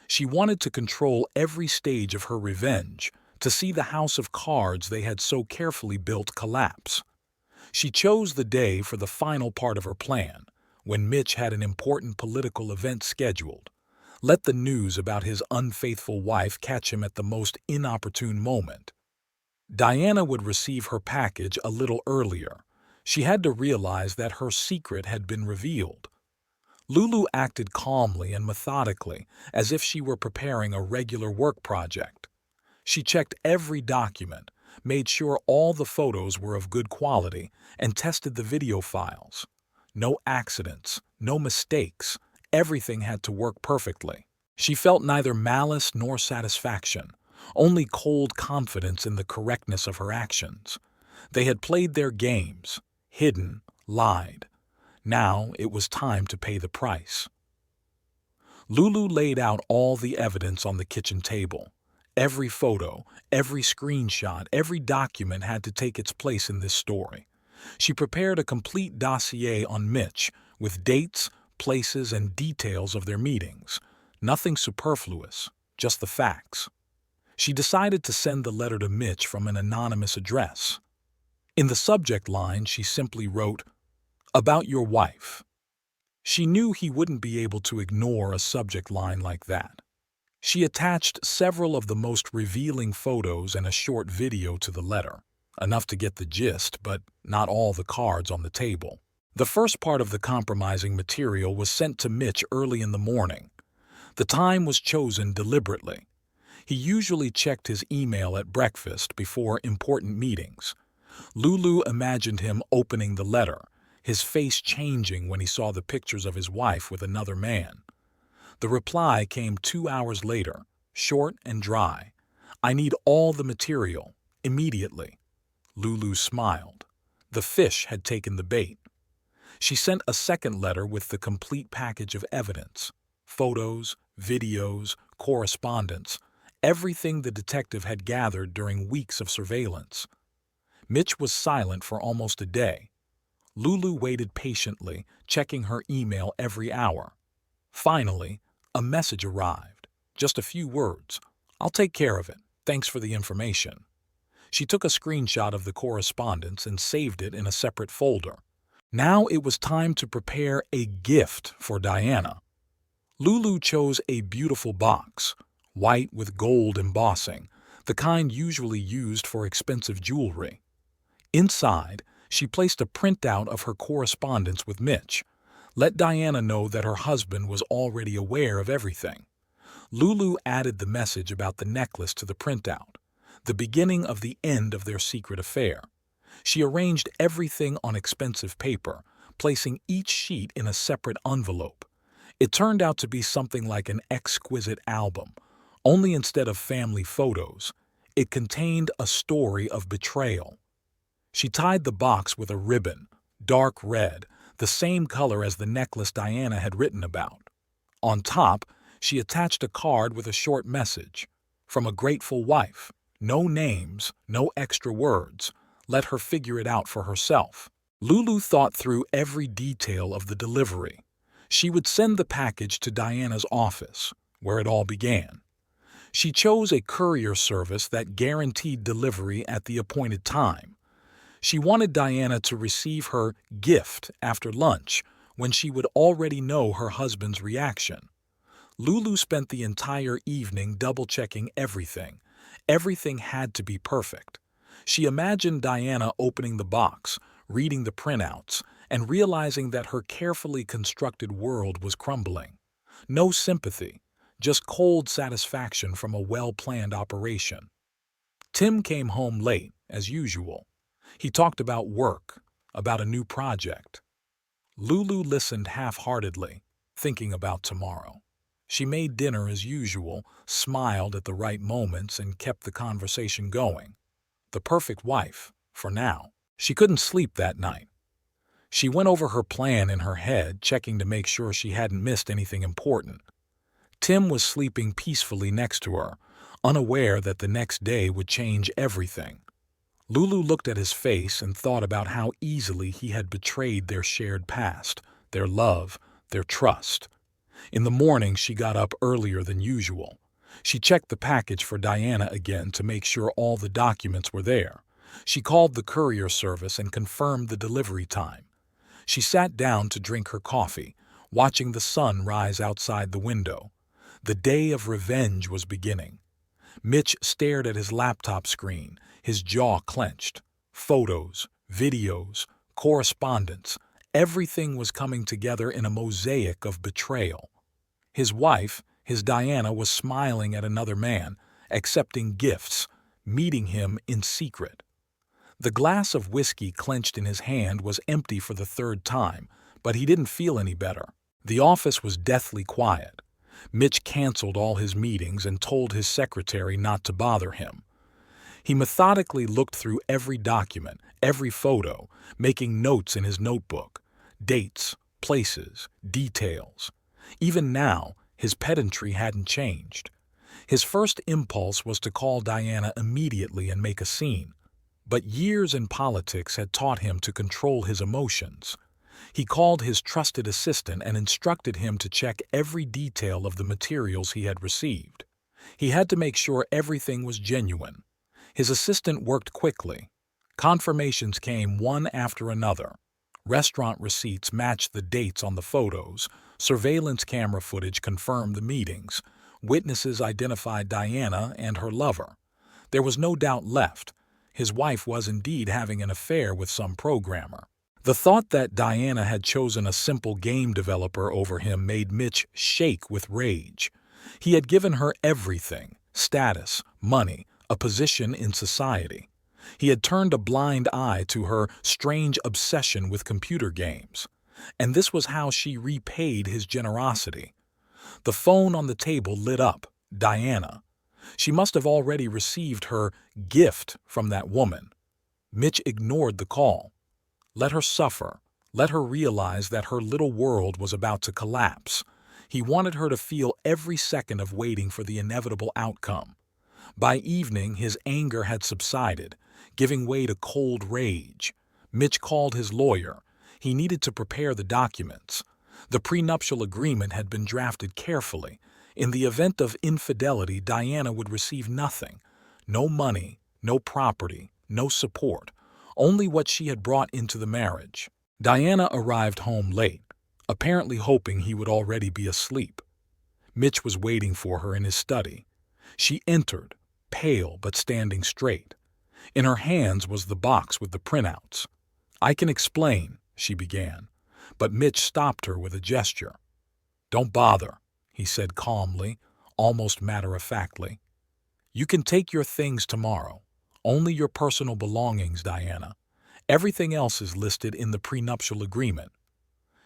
She wanted to control every stage of her revenge, to see the house of cards they had so carefully built collapse. She chose the day for the final part of her plan, when Mitch had an important political event scheduled. Let the news about his unfaithful wife catch him at the most inopportune moment. Diana would receive her package a little earlier. She had to realize that her secret had been revealed. Lulu acted calmly and methodically, as if she were preparing a regular work project. She checked every document, made sure all the photos were of good quality, and tested the video files. No accidents, no mistakes. Everything had to work perfectly. She felt neither malice nor satisfaction, only cold confidence in the correctness of her actions. They had played their games, hidden, lied. Now it was time to pay the price. Lulu laid out all the evidence on the kitchen table. Every photo, every screenshot, every document had to take its place in this story. She prepared a complete dossier on Mitch, with dates, places, and details of their meetings. Nothing superfluous, just the facts. She decided to send the letter to Mitch from an anonymous address. In the subject line, she simply wrote, "About your wife." She knew he wouldn't be able to ignore a subject line like that. She attached several of the most revealing photos and a short video to the letter, enough to get the gist, but not all the cards on the table. The first part of the compromising material was sent to Mitch early in the morning. The time was chosen deliberately. He usually checked his email at breakfast before important meetings. Lulu imagined him opening the letter, his face changing when he saw the pictures of his wife with another man. The reply came 2 hours later, short and dry. "I need all the material, immediately." Lulu smiled. The fish had taken the bait. She sent a second letter with the complete package of evidence: photos, videos, correspondence, everything the detective had gathered during weeks of surveillance. Mitch was silent for almost a day. Lulu waited patiently, checking her email every hour. Finally, a message arrived. Just a few words. "I'll take care of it. Thanks for the information." She took a screenshot of the correspondence and saved it in a separate folder. Now it was time to prepare a gift for Diana. Lulu chose a beautiful box, white with gold embossing, the kind usually used for expensive jewelry. Inside, she placed a printout of her correspondence with Mitch. Let Diana know that her husband was already aware of everything. Lulu added the message about the necklace to the printout, the beginning of the end of their secret affair. She arranged everything on expensive paper, placing each sheet in a separate envelope. It turned out to be something like an exquisite album, only instead of family photos, it contained a story of betrayal. She tied the box with a ribbon, dark red, the same color as the necklace Diana had written about. On top, she attached a card with a short message. "From a grateful wife. No names, no extra words. Let her figure it out for herself." Lulu thought through every detail of the delivery. She would send the package to Diana's office, where it all began. She chose a courier service that guaranteed delivery at the appointed time. She wanted Diana to receive her gift after lunch, when she would already know her husband's reaction. Lulu spent the entire evening double-checking everything. Everything had to be perfect. She imagined Diana opening the box, reading the printouts, and realizing that her carefully constructed world was crumbling. No sympathy, just cold satisfaction from a well-planned operation. Tim came home late, as usual. He talked about work, about a new project. Lulu listened half-heartedly, thinking about tomorrow. She made dinner as usual, smiled at the right moments, and kept the conversation going. The perfect wife, for now. She couldn't sleep that night. She went over her plan in her head, checking to make sure she hadn't missed anything important. Tim was sleeping peacefully next to her, unaware that the next day would change everything. Lulu looked at his face and thought about how easily he had betrayed their shared past, their love, their trust. In the morning, she got up earlier than usual. She checked the package for Diana again to make sure all the documents were there. She called the courier service and confirmed the delivery time. She sat down to drink her coffee, watching the sun rise outside the window. The day of revenge was beginning. Mitch stared at his laptop screen, his jaw clenched. Photos, videos, correspondence, everything was coming together in a mosaic of betrayal. His wife, his Diana, was smiling at another man, accepting gifts, meeting him in secret. The glass of whiskey clenched in his hand was empty for the third time, But he didn't feel any better. The office was deathly quiet. Mitch canceled all his meetings and told his secretary not to bother him. He methodically looked through every document, every photo, making notes in his notebook. Dates, places, details. Even now, his pedantry hadn't changed. His first impulse was to call Diana immediately and make a scene. But years in politics had taught him to control his emotions. He called his trusted assistant and instructed him to check every detail of the materials he had received. He had to make sure everything was genuine. His assistant worked quickly. Confirmations came one after another. Restaurant receipts matched the dates on the photos. Surveillance camera footage confirmed the meetings. Witnesses identified Diana and her lover. There was no doubt left. His wife was indeed having an affair with some programmer. The thought that Diana had chosen a simple game developer over him made Mitch shake with rage. He had given her everything: status, money, a position in society. He had turned a blind eye to her strange obsession with computer games. And this was how she repaid his generosity. The phone on the table lit up. Diana. She must have already received her gift from that woman. Mitch ignored the call. Let her suffer. Let her realize that her little world was about to collapse. He wanted her to feel every second of waiting for the inevitable outcome. By evening, his anger had subsided, giving way to cold rage. Mitch called his lawyer. He needed to prepare the documents. The prenuptial agreement had been drafted carefully. In the event of infidelity, Diana would receive nothing. No money, no property, no support. Only what she had brought into the marriage. Diana arrived home late, apparently hoping he would already be asleep. Mitch was waiting for her in his study. She entered, pale but standing straight. In her hands was the box with the printouts. "I can explain," she began, but Mitch stopped her with a gesture. "Don't bother," he said calmly, almost matter-of-factly. "You can take your things tomorrow. Only your personal belongings, Diana. Everything else is listed in the prenuptial agreement."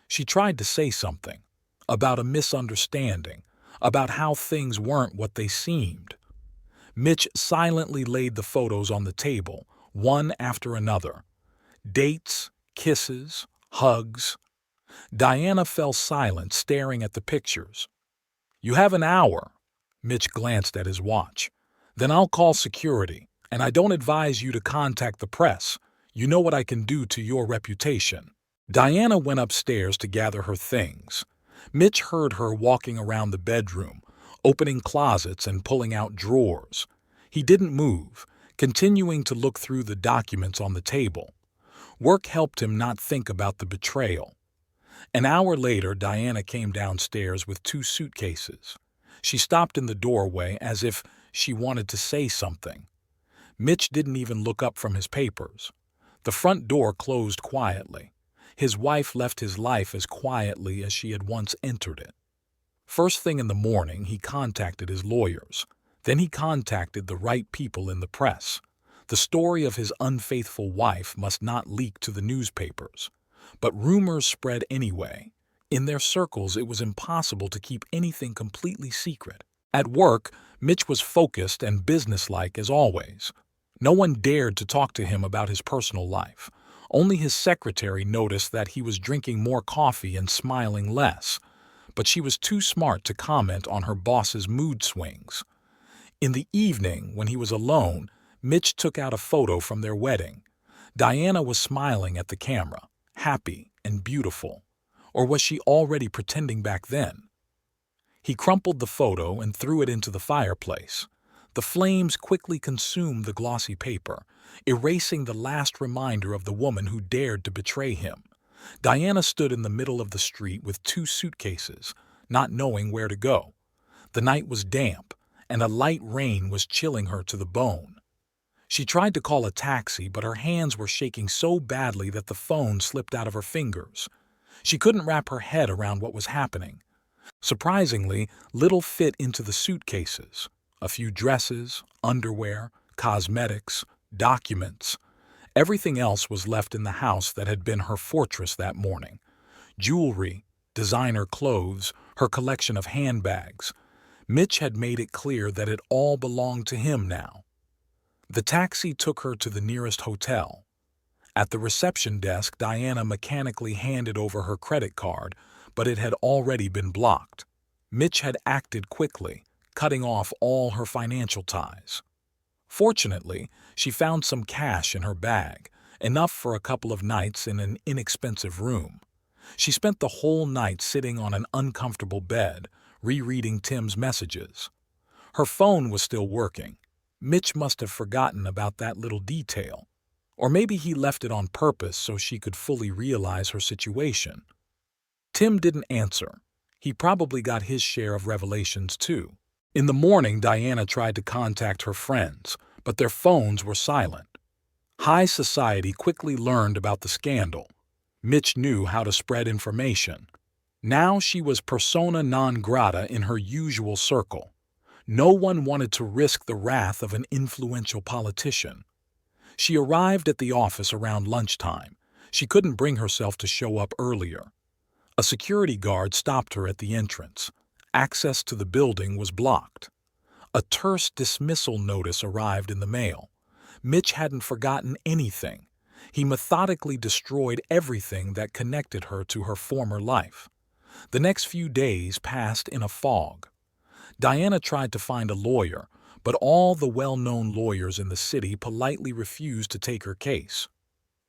She tried to say something, about a misunderstanding, about how things weren't what they seemed. Mitch silently laid the photos on the table, one after another. Dates, kisses, hugs. Diana fell silent, staring at the pictures. "You have an hour." Mitch glanced at his watch. "Then I'll call security, and I don't advise you to contact the press. You know what I can do to your reputation." Diana went upstairs to gather her things. Mitch heard her walking around the bedroom, opening closets and pulling out drawers. He didn't move, continuing to look through the documents on the table. Work helped him not think about the betrayal. An hour later, Diana came downstairs with 2 suitcases. She stopped in the doorway as if she wanted to say something. Mitch didn't even look up from his papers. The front door closed quietly. His wife left his life as quietly as she had once entered it. First thing in the morning, he contacted his lawyers. Then he contacted the right people in the press. The story of his unfaithful wife must not leak to the newspapers. But rumors spread anyway. In their circles, it was impossible to keep anything completely secret. At work, Mitch was focused and businesslike as always. No one dared to talk to him about his personal life. Only his secretary noticed that he was drinking more coffee and smiling less. But she was too smart to comment on her boss's mood swings. In the evening, when he was alone, Mitch took out a photo from their wedding. Diana was smiling at the camera, happy and beautiful. Or was she already pretending back then? He crumpled the photo and threw it into the fireplace. The flames quickly consumed the glossy paper, erasing the last reminder of the woman who dared to betray him. Diana stood in the middle of the street with 2 suitcases, not knowing where to go. The night was damp, and a light rain was chilling her to the bone. She tried to call a taxi, but her hands were shaking so badly that the phone slipped out of her fingers. She couldn't wrap her head around what was happening. Surprisingly, little fit into the suitcases. A few dresses, underwear, cosmetics, documents. Everything else was left in the house that had been her fortress that morning. Jewelry, designer clothes, her collection of handbags. Mitch had made it clear that it all belonged to him now. The taxi took her to the nearest hotel. At the reception desk, Diana mechanically handed over her credit card, but it had already been blocked. Mitch had acted quickly, cutting off all her financial ties. Fortunately, she found some cash in her bag, enough for a couple of nights in an inexpensive room. She spent the whole night sitting on an uncomfortable bed, rereading Tim's messages. Her phone was still working. Mitch must have forgotten about that little detail. Or maybe he left it on purpose so she could fully realize her situation. Tim didn't answer. He probably got his share of revelations too. In the morning, Diana tried to contact her friends, but their phones were silent. High society quickly learned about the scandal. Mitch knew how to spread information. Now she was persona non grata in her usual circle. No one wanted to risk the wrath of an influential politician. She arrived at the office around lunchtime. She couldn't bring herself to show up earlier. A security guard stopped her at the entrance. Access to the building was blocked. A terse dismissal notice arrived in the mail. Mitch hadn't forgotten anything. He methodically destroyed everything that connected her to her former life. The next few days passed in a fog. Diana tried to find a lawyer, but all the well-known lawyers in the city politely refused to take her case.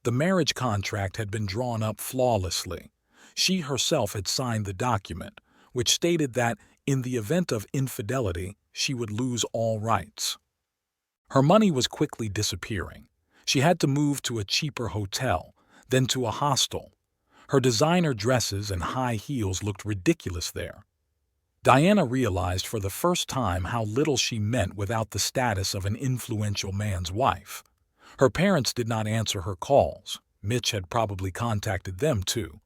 The marriage contract had been drawn up flawlessly. She herself had signed the document, which stated that, in the event of infidelity, she would lose all rights. Her money was quickly disappearing. She had to move to a cheaper hotel, then to a hostel. Her designer dresses and high heels looked ridiculous there. Diana realized for the first time how little she meant without the status of an influential man's wife. Her parents did not answer her calls. Mitch had probably contacted them too.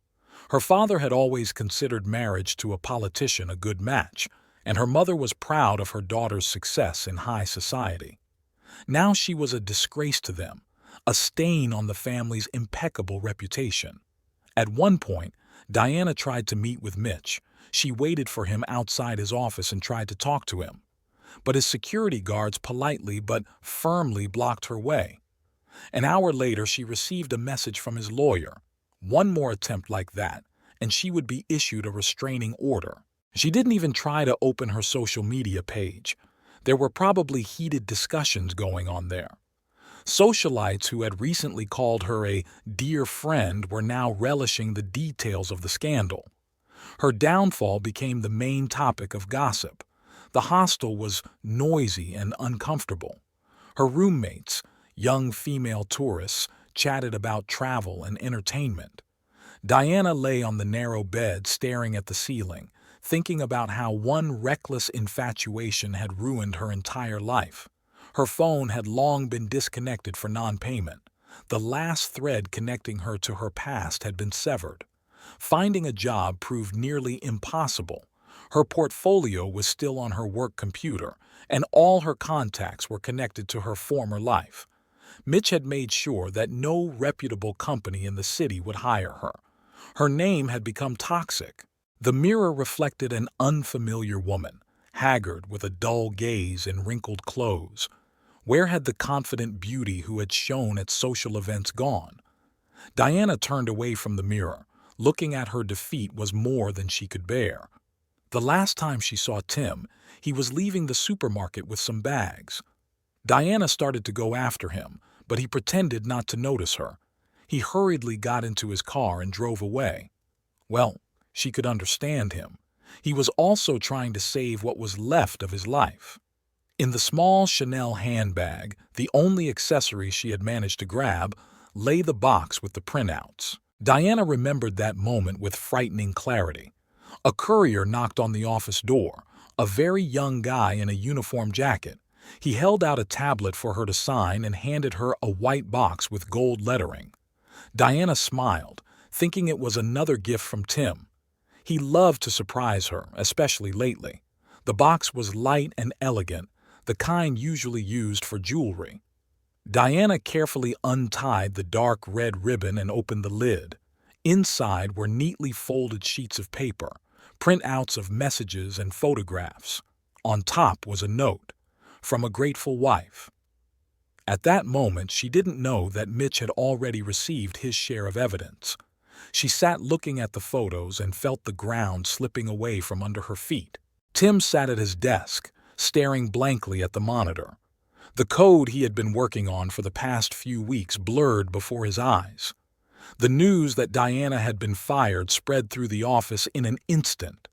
Her father had always considered marriage to a politician a good match, and her mother was proud of her daughter's success in high society. Now she was a disgrace to them, a stain on the family's impeccable reputation. At one point, Diana tried to meet with Mitch. She waited for him outside his office and tried to talk to him. But his security guards politely but firmly blocked her way. An hour later, she received a message from his lawyer. One more attempt like that, and she would be issued a restraining order. She didn't even try to open her social media page. There were probably heated discussions going on there. Socialites who had recently called her a dear friend were now relishing the details of the scandal. Her downfall became the main topic of gossip. The hostel was noisy and uncomfortable. Her roommates, young female tourists, chatted about travel and entertainment. Diana lay on the narrow bed staring at the ceiling, thinking about how one reckless infatuation had ruined her entire life. Her phone had long been disconnected for non-payment. The last thread connecting her to her past had been severed. Finding a job proved nearly impossible. Her portfolio was still on her work computer, and all her contacts were connected to her former life. Mitch had made sure that no reputable company in the city would hire her. Her name had become toxic. The mirror reflected an unfamiliar woman, haggard with a dull gaze and wrinkled clothes. Where had the confident beauty who had shone at social events gone? Diana turned away from the mirror. Looking at her defeat was more than she could bear. The last time she saw Tim, he was leaving the supermarket with some bags. Diana started to go after him, but he pretended not to notice her. He hurriedly got into his car and drove away. Well, she could understand him. He was also trying to save what was left of his life. In the small Chanel handbag, the only accessory she had managed to grab, lay the box with the printouts. Diana remembered that moment with frightening clarity. A courier knocked on the office door, a very young guy in a uniform jacket. He held out a tablet for her to sign and handed her a white box with gold lettering. Diana smiled, thinking it was another gift from Tim. He loved to surprise her, especially lately. The box was light and elegant, the kind usually used for jewelry. Diana carefully untied the dark red ribbon and opened the lid. Inside were neatly folded sheets of paper, printouts of messages and photographs. On top was a note, from a grateful wife. At that moment, she didn't know that Mitch had already received his share of evidence. She sat looking at the photos and felt the ground slipping away from under her feet. Tim sat at his desk, staring blankly at the monitor. The code he had been working on for the past few weeks blurred before his eyes. The news that Diana had been fired spread through the office in an instant.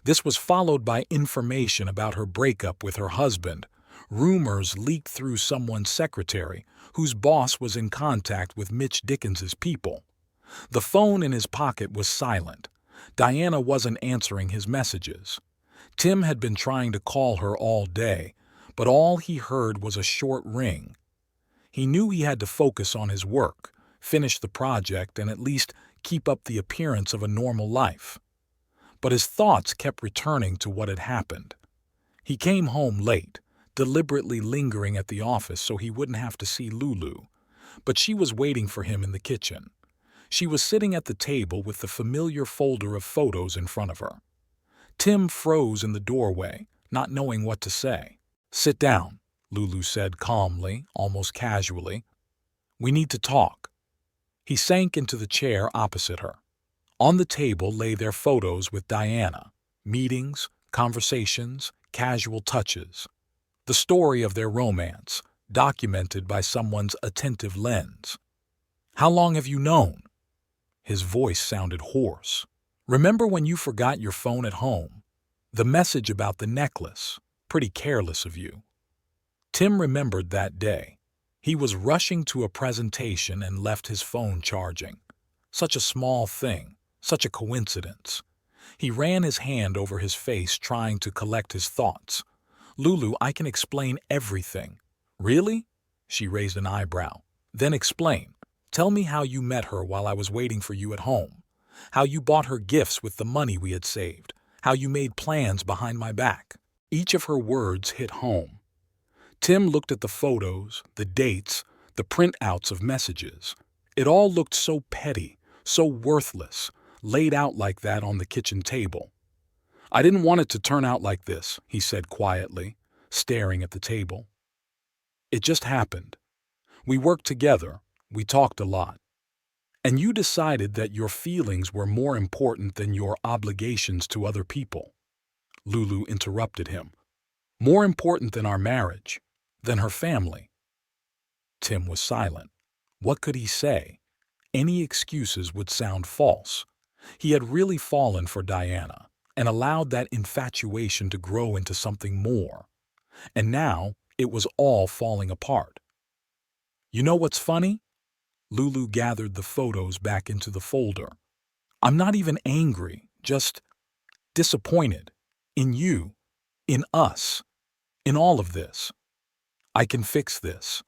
This was followed by information about her breakup with her husband. Rumors leaked through someone's secretary, whose boss was in contact with Mitch Dickens's people. The phone in his pocket was silent. Diana wasn't answering his messages. Tim had been trying to call her all day, but all he heard was a short ring. He knew he had to focus on his work, finish the project, and at least keep up the appearance of a normal life. But his thoughts kept returning to what had happened. He came home late, deliberately lingering at the office so he wouldn't have to see Lulu, but she was waiting for him in the kitchen. She was sitting at the table with the familiar folder of photos in front of her. Tim froze in the doorway, not knowing what to say. "Sit down," Lulu said calmly, almost casually. "We need to talk." He sank into the chair opposite her. On the table lay their photos with Diana, meetings, conversations, casual touches. The story of their romance, documented by someone's attentive lens. "How long have you known?" His voice sounded hoarse. "Remember when you forgot your phone at home? The message about the necklace. Pretty careless of you." Tim remembered that day. He was rushing to a presentation and left his phone charging. Such a small thing, such a coincidence. He ran his hand over his face, trying to collect his thoughts. "Lulu, I can explain everything." "Really?" She raised an eyebrow. "Then explain. Tell me how you met her while I was waiting for you at home. How you bought her gifts with the money we had saved. How you made plans behind my back." Each of her words hit home. Tim looked at the photos, the dates, the printouts of messages. It all looked so petty, so worthless, laid out like that on the kitchen table. "I didn't want it to turn out like this," he said quietly, staring at the table. "It just happened. We worked together, we talked a lot. And you decided that your feelings were more important than your obligations to other people." Lulu interrupted him. "More important than our marriage, than her family." Tim was silent. What could he say? Any excuses would sound false. He had really fallen for Diana and allowed that infatuation to grow into something more. And now it was all falling apart. "You know what's funny?" Lulu gathered the photos back into the folder. "I'm not even angry, just disappointed. In you, in us, in all of this. I can fix this."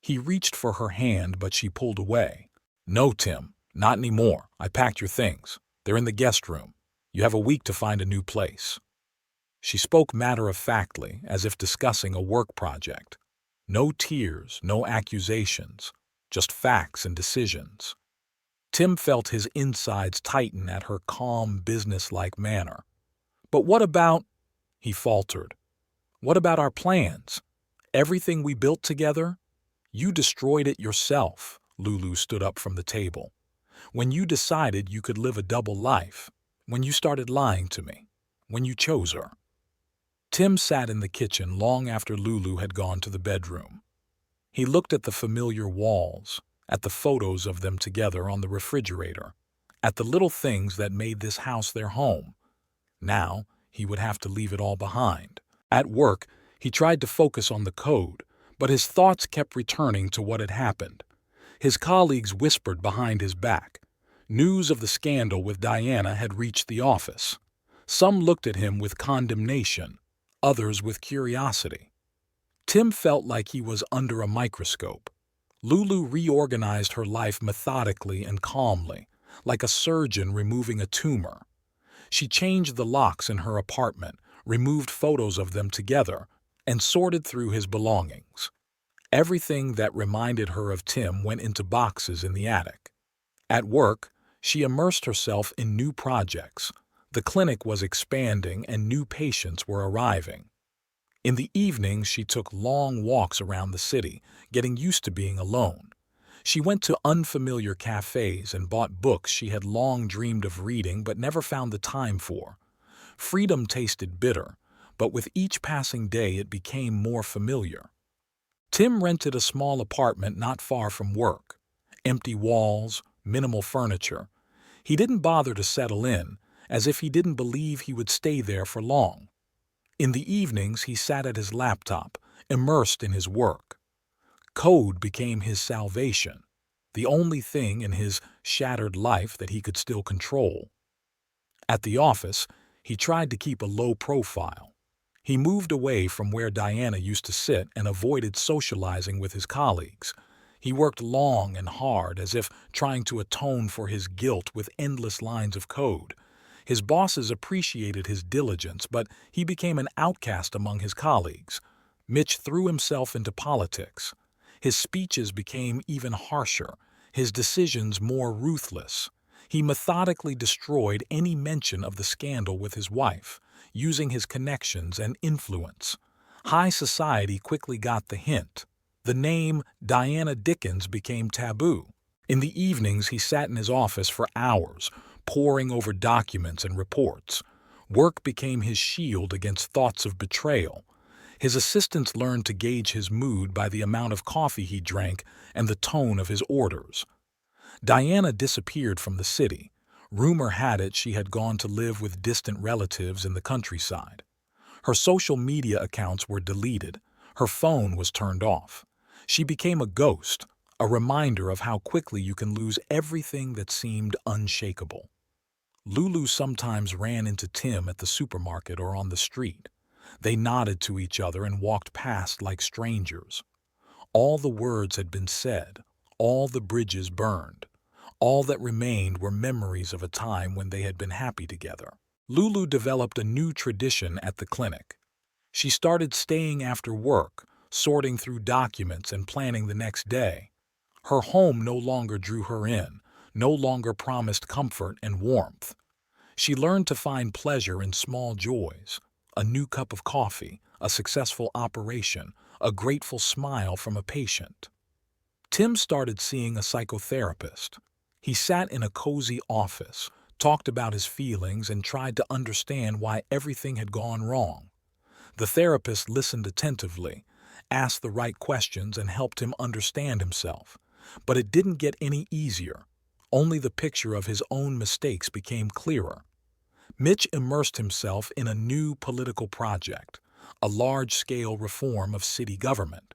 He reached for her hand, but she pulled away. "No, Tim, not anymore. I packed your things. They're in the guest room. You have a week to find a new place." She spoke matter-of-factly, as if discussing a work project. No tears, no accusations, just facts and decisions. Tim felt his insides tighten at her calm, business-like manner. "But what about," he faltered, "what about our plans? Everything we built together? You destroyed it yourself." Lulu stood up from the table. "When you decided you could live a double life, when you started lying to me, when you chose her." Tim sat in the kitchen long after Lulu had gone to the bedroom. He looked at the familiar walls, at the photos of them together on the refrigerator, at the little things that made this house their home. Now he would have to leave it all behind. At work, he tried to focus on the code, but his thoughts kept returning to what had happened. His colleagues whispered behind his back. News of the scandal with Diana had reached the office. Some looked at him with condemnation, others with curiosity. Tim felt like he was under a microscope. Lulu reorganized her life methodically and calmly, like a surgeon removing a tumor. She changed the locks in her apartment, removed photos of them together, and sorted through his belongings. Everything that reminded her of Tim went into boxes in the attic. At work, She immersed herself in new projects. The clinic was expanding and new patients were arriving. In the evenings, she took long walks around the city, getting used to being alone. She went to unfamiliar cafes and bought books she had long dreamed of reading but never found the time for. Freedom tasted bitter, but with each passing day it became more familiar. Tim rented a small apartment not far from work. Empty walls, minimal furniture. He didn't bother to settle in, as if he didn't believe he would stay there for long. In the evenings, he sat at his laptop, immersed in his work. Code became his salvation, the only thing in his shattered life that he could still control. At the office, he tried to keep a low profile. He moved away from where Diana used to sit and avoided socializing with his colleagues. He worked long and hard, as if trying to atone for his guilt with endless lines of code. His bosses appreciated his diligence, but he became an outcast among his colleagues. Mitch threw himself into politics. His speeches became even harsher, his decisions more ruthless. He methodically destroyed any mention of the scandal with his wife, using his connections and influence. High society quickly got the hint. The name Diana Dickens became taboo. In the evenings, he sat in his office for hours, poring over documents and reports. Work became his shield against thoughts of betrayal. His assistants learned to gauge his mood by the amount of coffee he drank and the tone of his orders. Diana disappeared from the city. Rumor had it she had gone to live with distant relatives in the countryside. Her social media accounts were deleted. Her phone was turned off. She became a ghost, a reminder of how quickly you can lose everything that seemed unshakable. Lulu sometimes ran into Tim at the supermarket or on the street. They nodded to each other and walked past like strangers. All the words had been said, all the bridges burned. All that remained were memories of a time when they had been happy together. Lulu developed a new tradition at the clinic. She started staying after work, sorting through documents and planning the next day. Her home no longer drew her in, no longer promised comfort and warmth. She learned to find pleasure in small joys: a new cup of coffee, a successful operation, a grateful smile from a patient. Tim started seeing a psychotherapist. He sat in a cozy office, talked about his feelings, and tried to understand why everything had gone wrong. The therapist listened attentively, asked the right questions, and helped him understand himself. But it didn't get any easier. Only the picture of his own mistakes became clearer. Mitch immersed himself in a new political project, a large-scale reform of city government.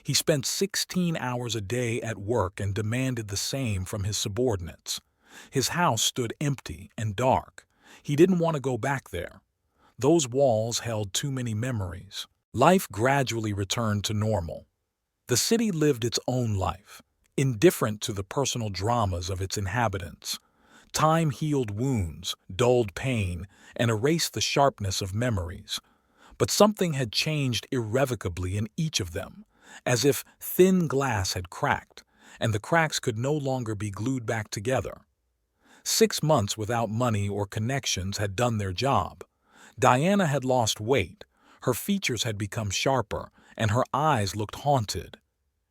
He spent 16 hours a day at work and demanded the same from his subordinates. His house stood empty and dark. He didn't want to go back there. Those walls held too many memories. Life gradually returned to normal. The city lived its own life, indifferent to the personal dramas of its inhabitants. Time healed wounds, dulled pain, and erased the sharpness of memories. But something had changed irrevocably in each of them, as if thin glass had cracked, and the cracks could no longer be glued back together. 6 months without money or connections had done their job. Diana had lost weight, her features had become sharper, and her eyes looked haunted.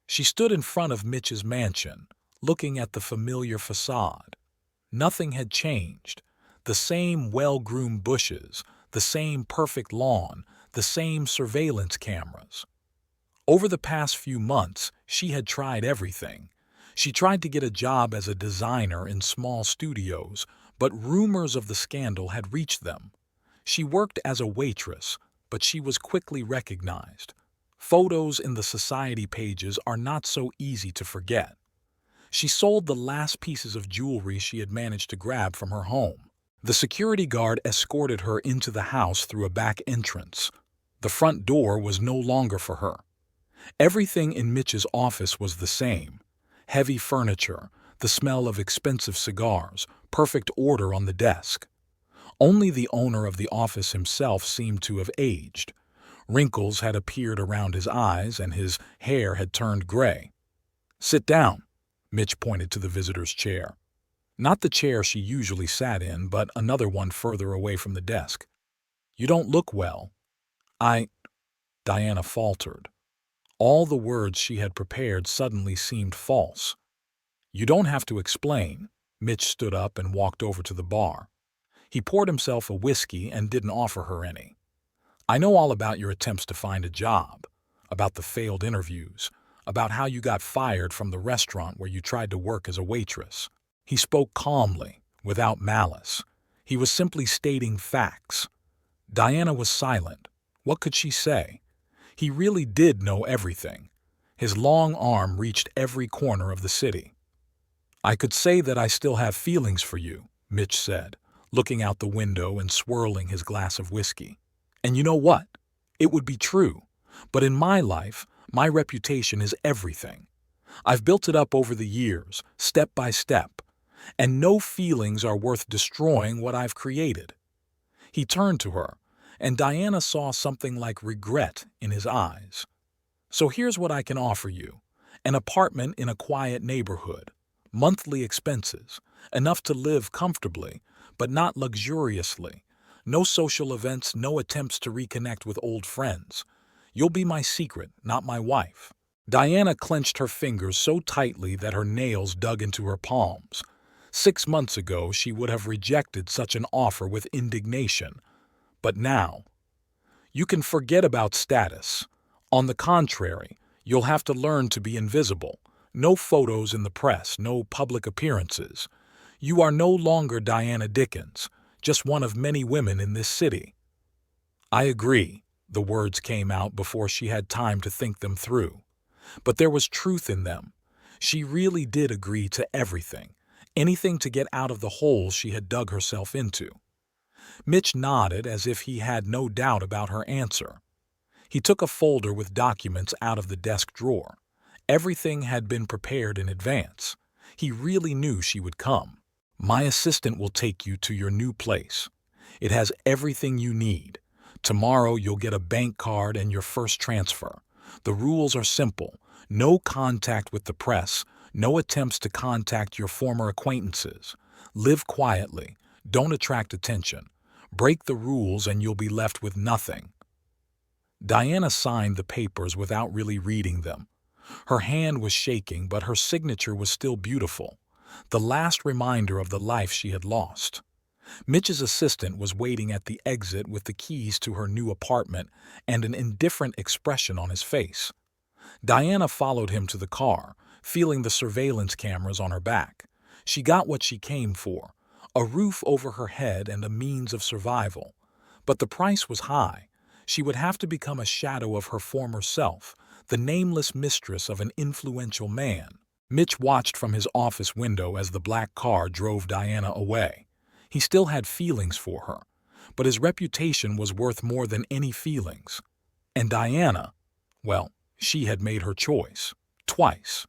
She stood in front of Mitch's mansion, looking at the familiar facade. Nothing had changed. The same well-groomed bushes, the same perfect lawn, the same surveillance cameras. Over the past few months, she had tried everything. She tried to get a job as a designer in small studios, but rumors of the scandal had reached them. She worked as a waitress, but she was quickly recognized. Photos in the society pages are not so easy to forget. She sold the last pieces of jewelry she had managed to grab from her home. The security guard escorted her into the house through a back entrance. The front door was no longer for her. Everything in Mitch's office was the same. Heavy furniture, the smell of expensive cigars, perfect order on the desk. Only the owner of the office himself seemed to have aged. Wrinkles had appeared around his eyes and his hair had turned gray. "Sit down," Mitch pointed to the visitor's chair. Not the chair she usually sat in, but another one further away from the desk. "You don't look well." I, Diana faltered. All the words she had prepared suddenly seemed false. "You don't have to explain." Mitch stood up and walked over to the bar. He poured himself a whiskey and didn't offer her any. "I know all about your attempts to find a job, about the failed interviews, about how you got fired from the restaurant where you tried to work as a waitress." He spoke calmly, without malice. He was simply stating facts. Diana was silent. What could she say? He really did know everything. His long arm reached every corner of the city. "I could say that I still have feelings for you," Mitch said, looking out the window and swirling his glass of whiskey. "And you know what? It would be true. But in my life, my reputation is everything. I've built it up over the years, step by step, and no feelings are worth destroying what I've created." He turned to her, and Diana saw something like regret in his eyes. "So here's what I can offer you. An apartment in a quiet neighborhood, monthly expenses, enough to live comfortably, but not luxuriously. No social events, no attempts to reconnect with old friends. You'll be my secret, not my wife." Diana clenched her fingers so tightly that her nails dug into her palms. 6 months ago, she would have rejected such an offer with indignation. But now, "You can forget about status. On the contrary, you'll have to learn to be invisible. No photos in the press, no public appearances. You are no longer Diana Dickens, just one of many women in this city." "I agree," the words came out before she had time to think them through. But there was truth in them. She really did agree to everything, anything to get out of the hole she had dug herself into. Mitch nodded as if he had no doubt about her answer. He took a folder with documents out of the desk drawer. Everything had been prepared in advance. He really knew she would come. "My assistant will take you to your new place. It has everything you need. Tomorrow you'll get a bank card and your first transfer. The rules are simple. No contact with the press, no attempts to contact your former acquaintances. Live quietly. Don't attract attention. Break the rules and you'll be left with nothing." Diana signed the papers without really reading them. Her hand was shaking, but her signature was still beautiful. The last reminder of the life she had lost. Mitch's assistant was waiting at the exit with the keys to her new apartment and an indifferent expression on his face. Diana followed him to the car, feeling the surveillance cameras on her back. She got what she came for, a roof over her head and a means of survival. But the price was high. She would have to become a shadow of her former self, the nameless mistress of an influential man. Mitch watched from his office window as the black car drove Diana away. He still had feelings for her, but his reputation was worth more than any feelings. And Diana, well, she had made her choice. Twice.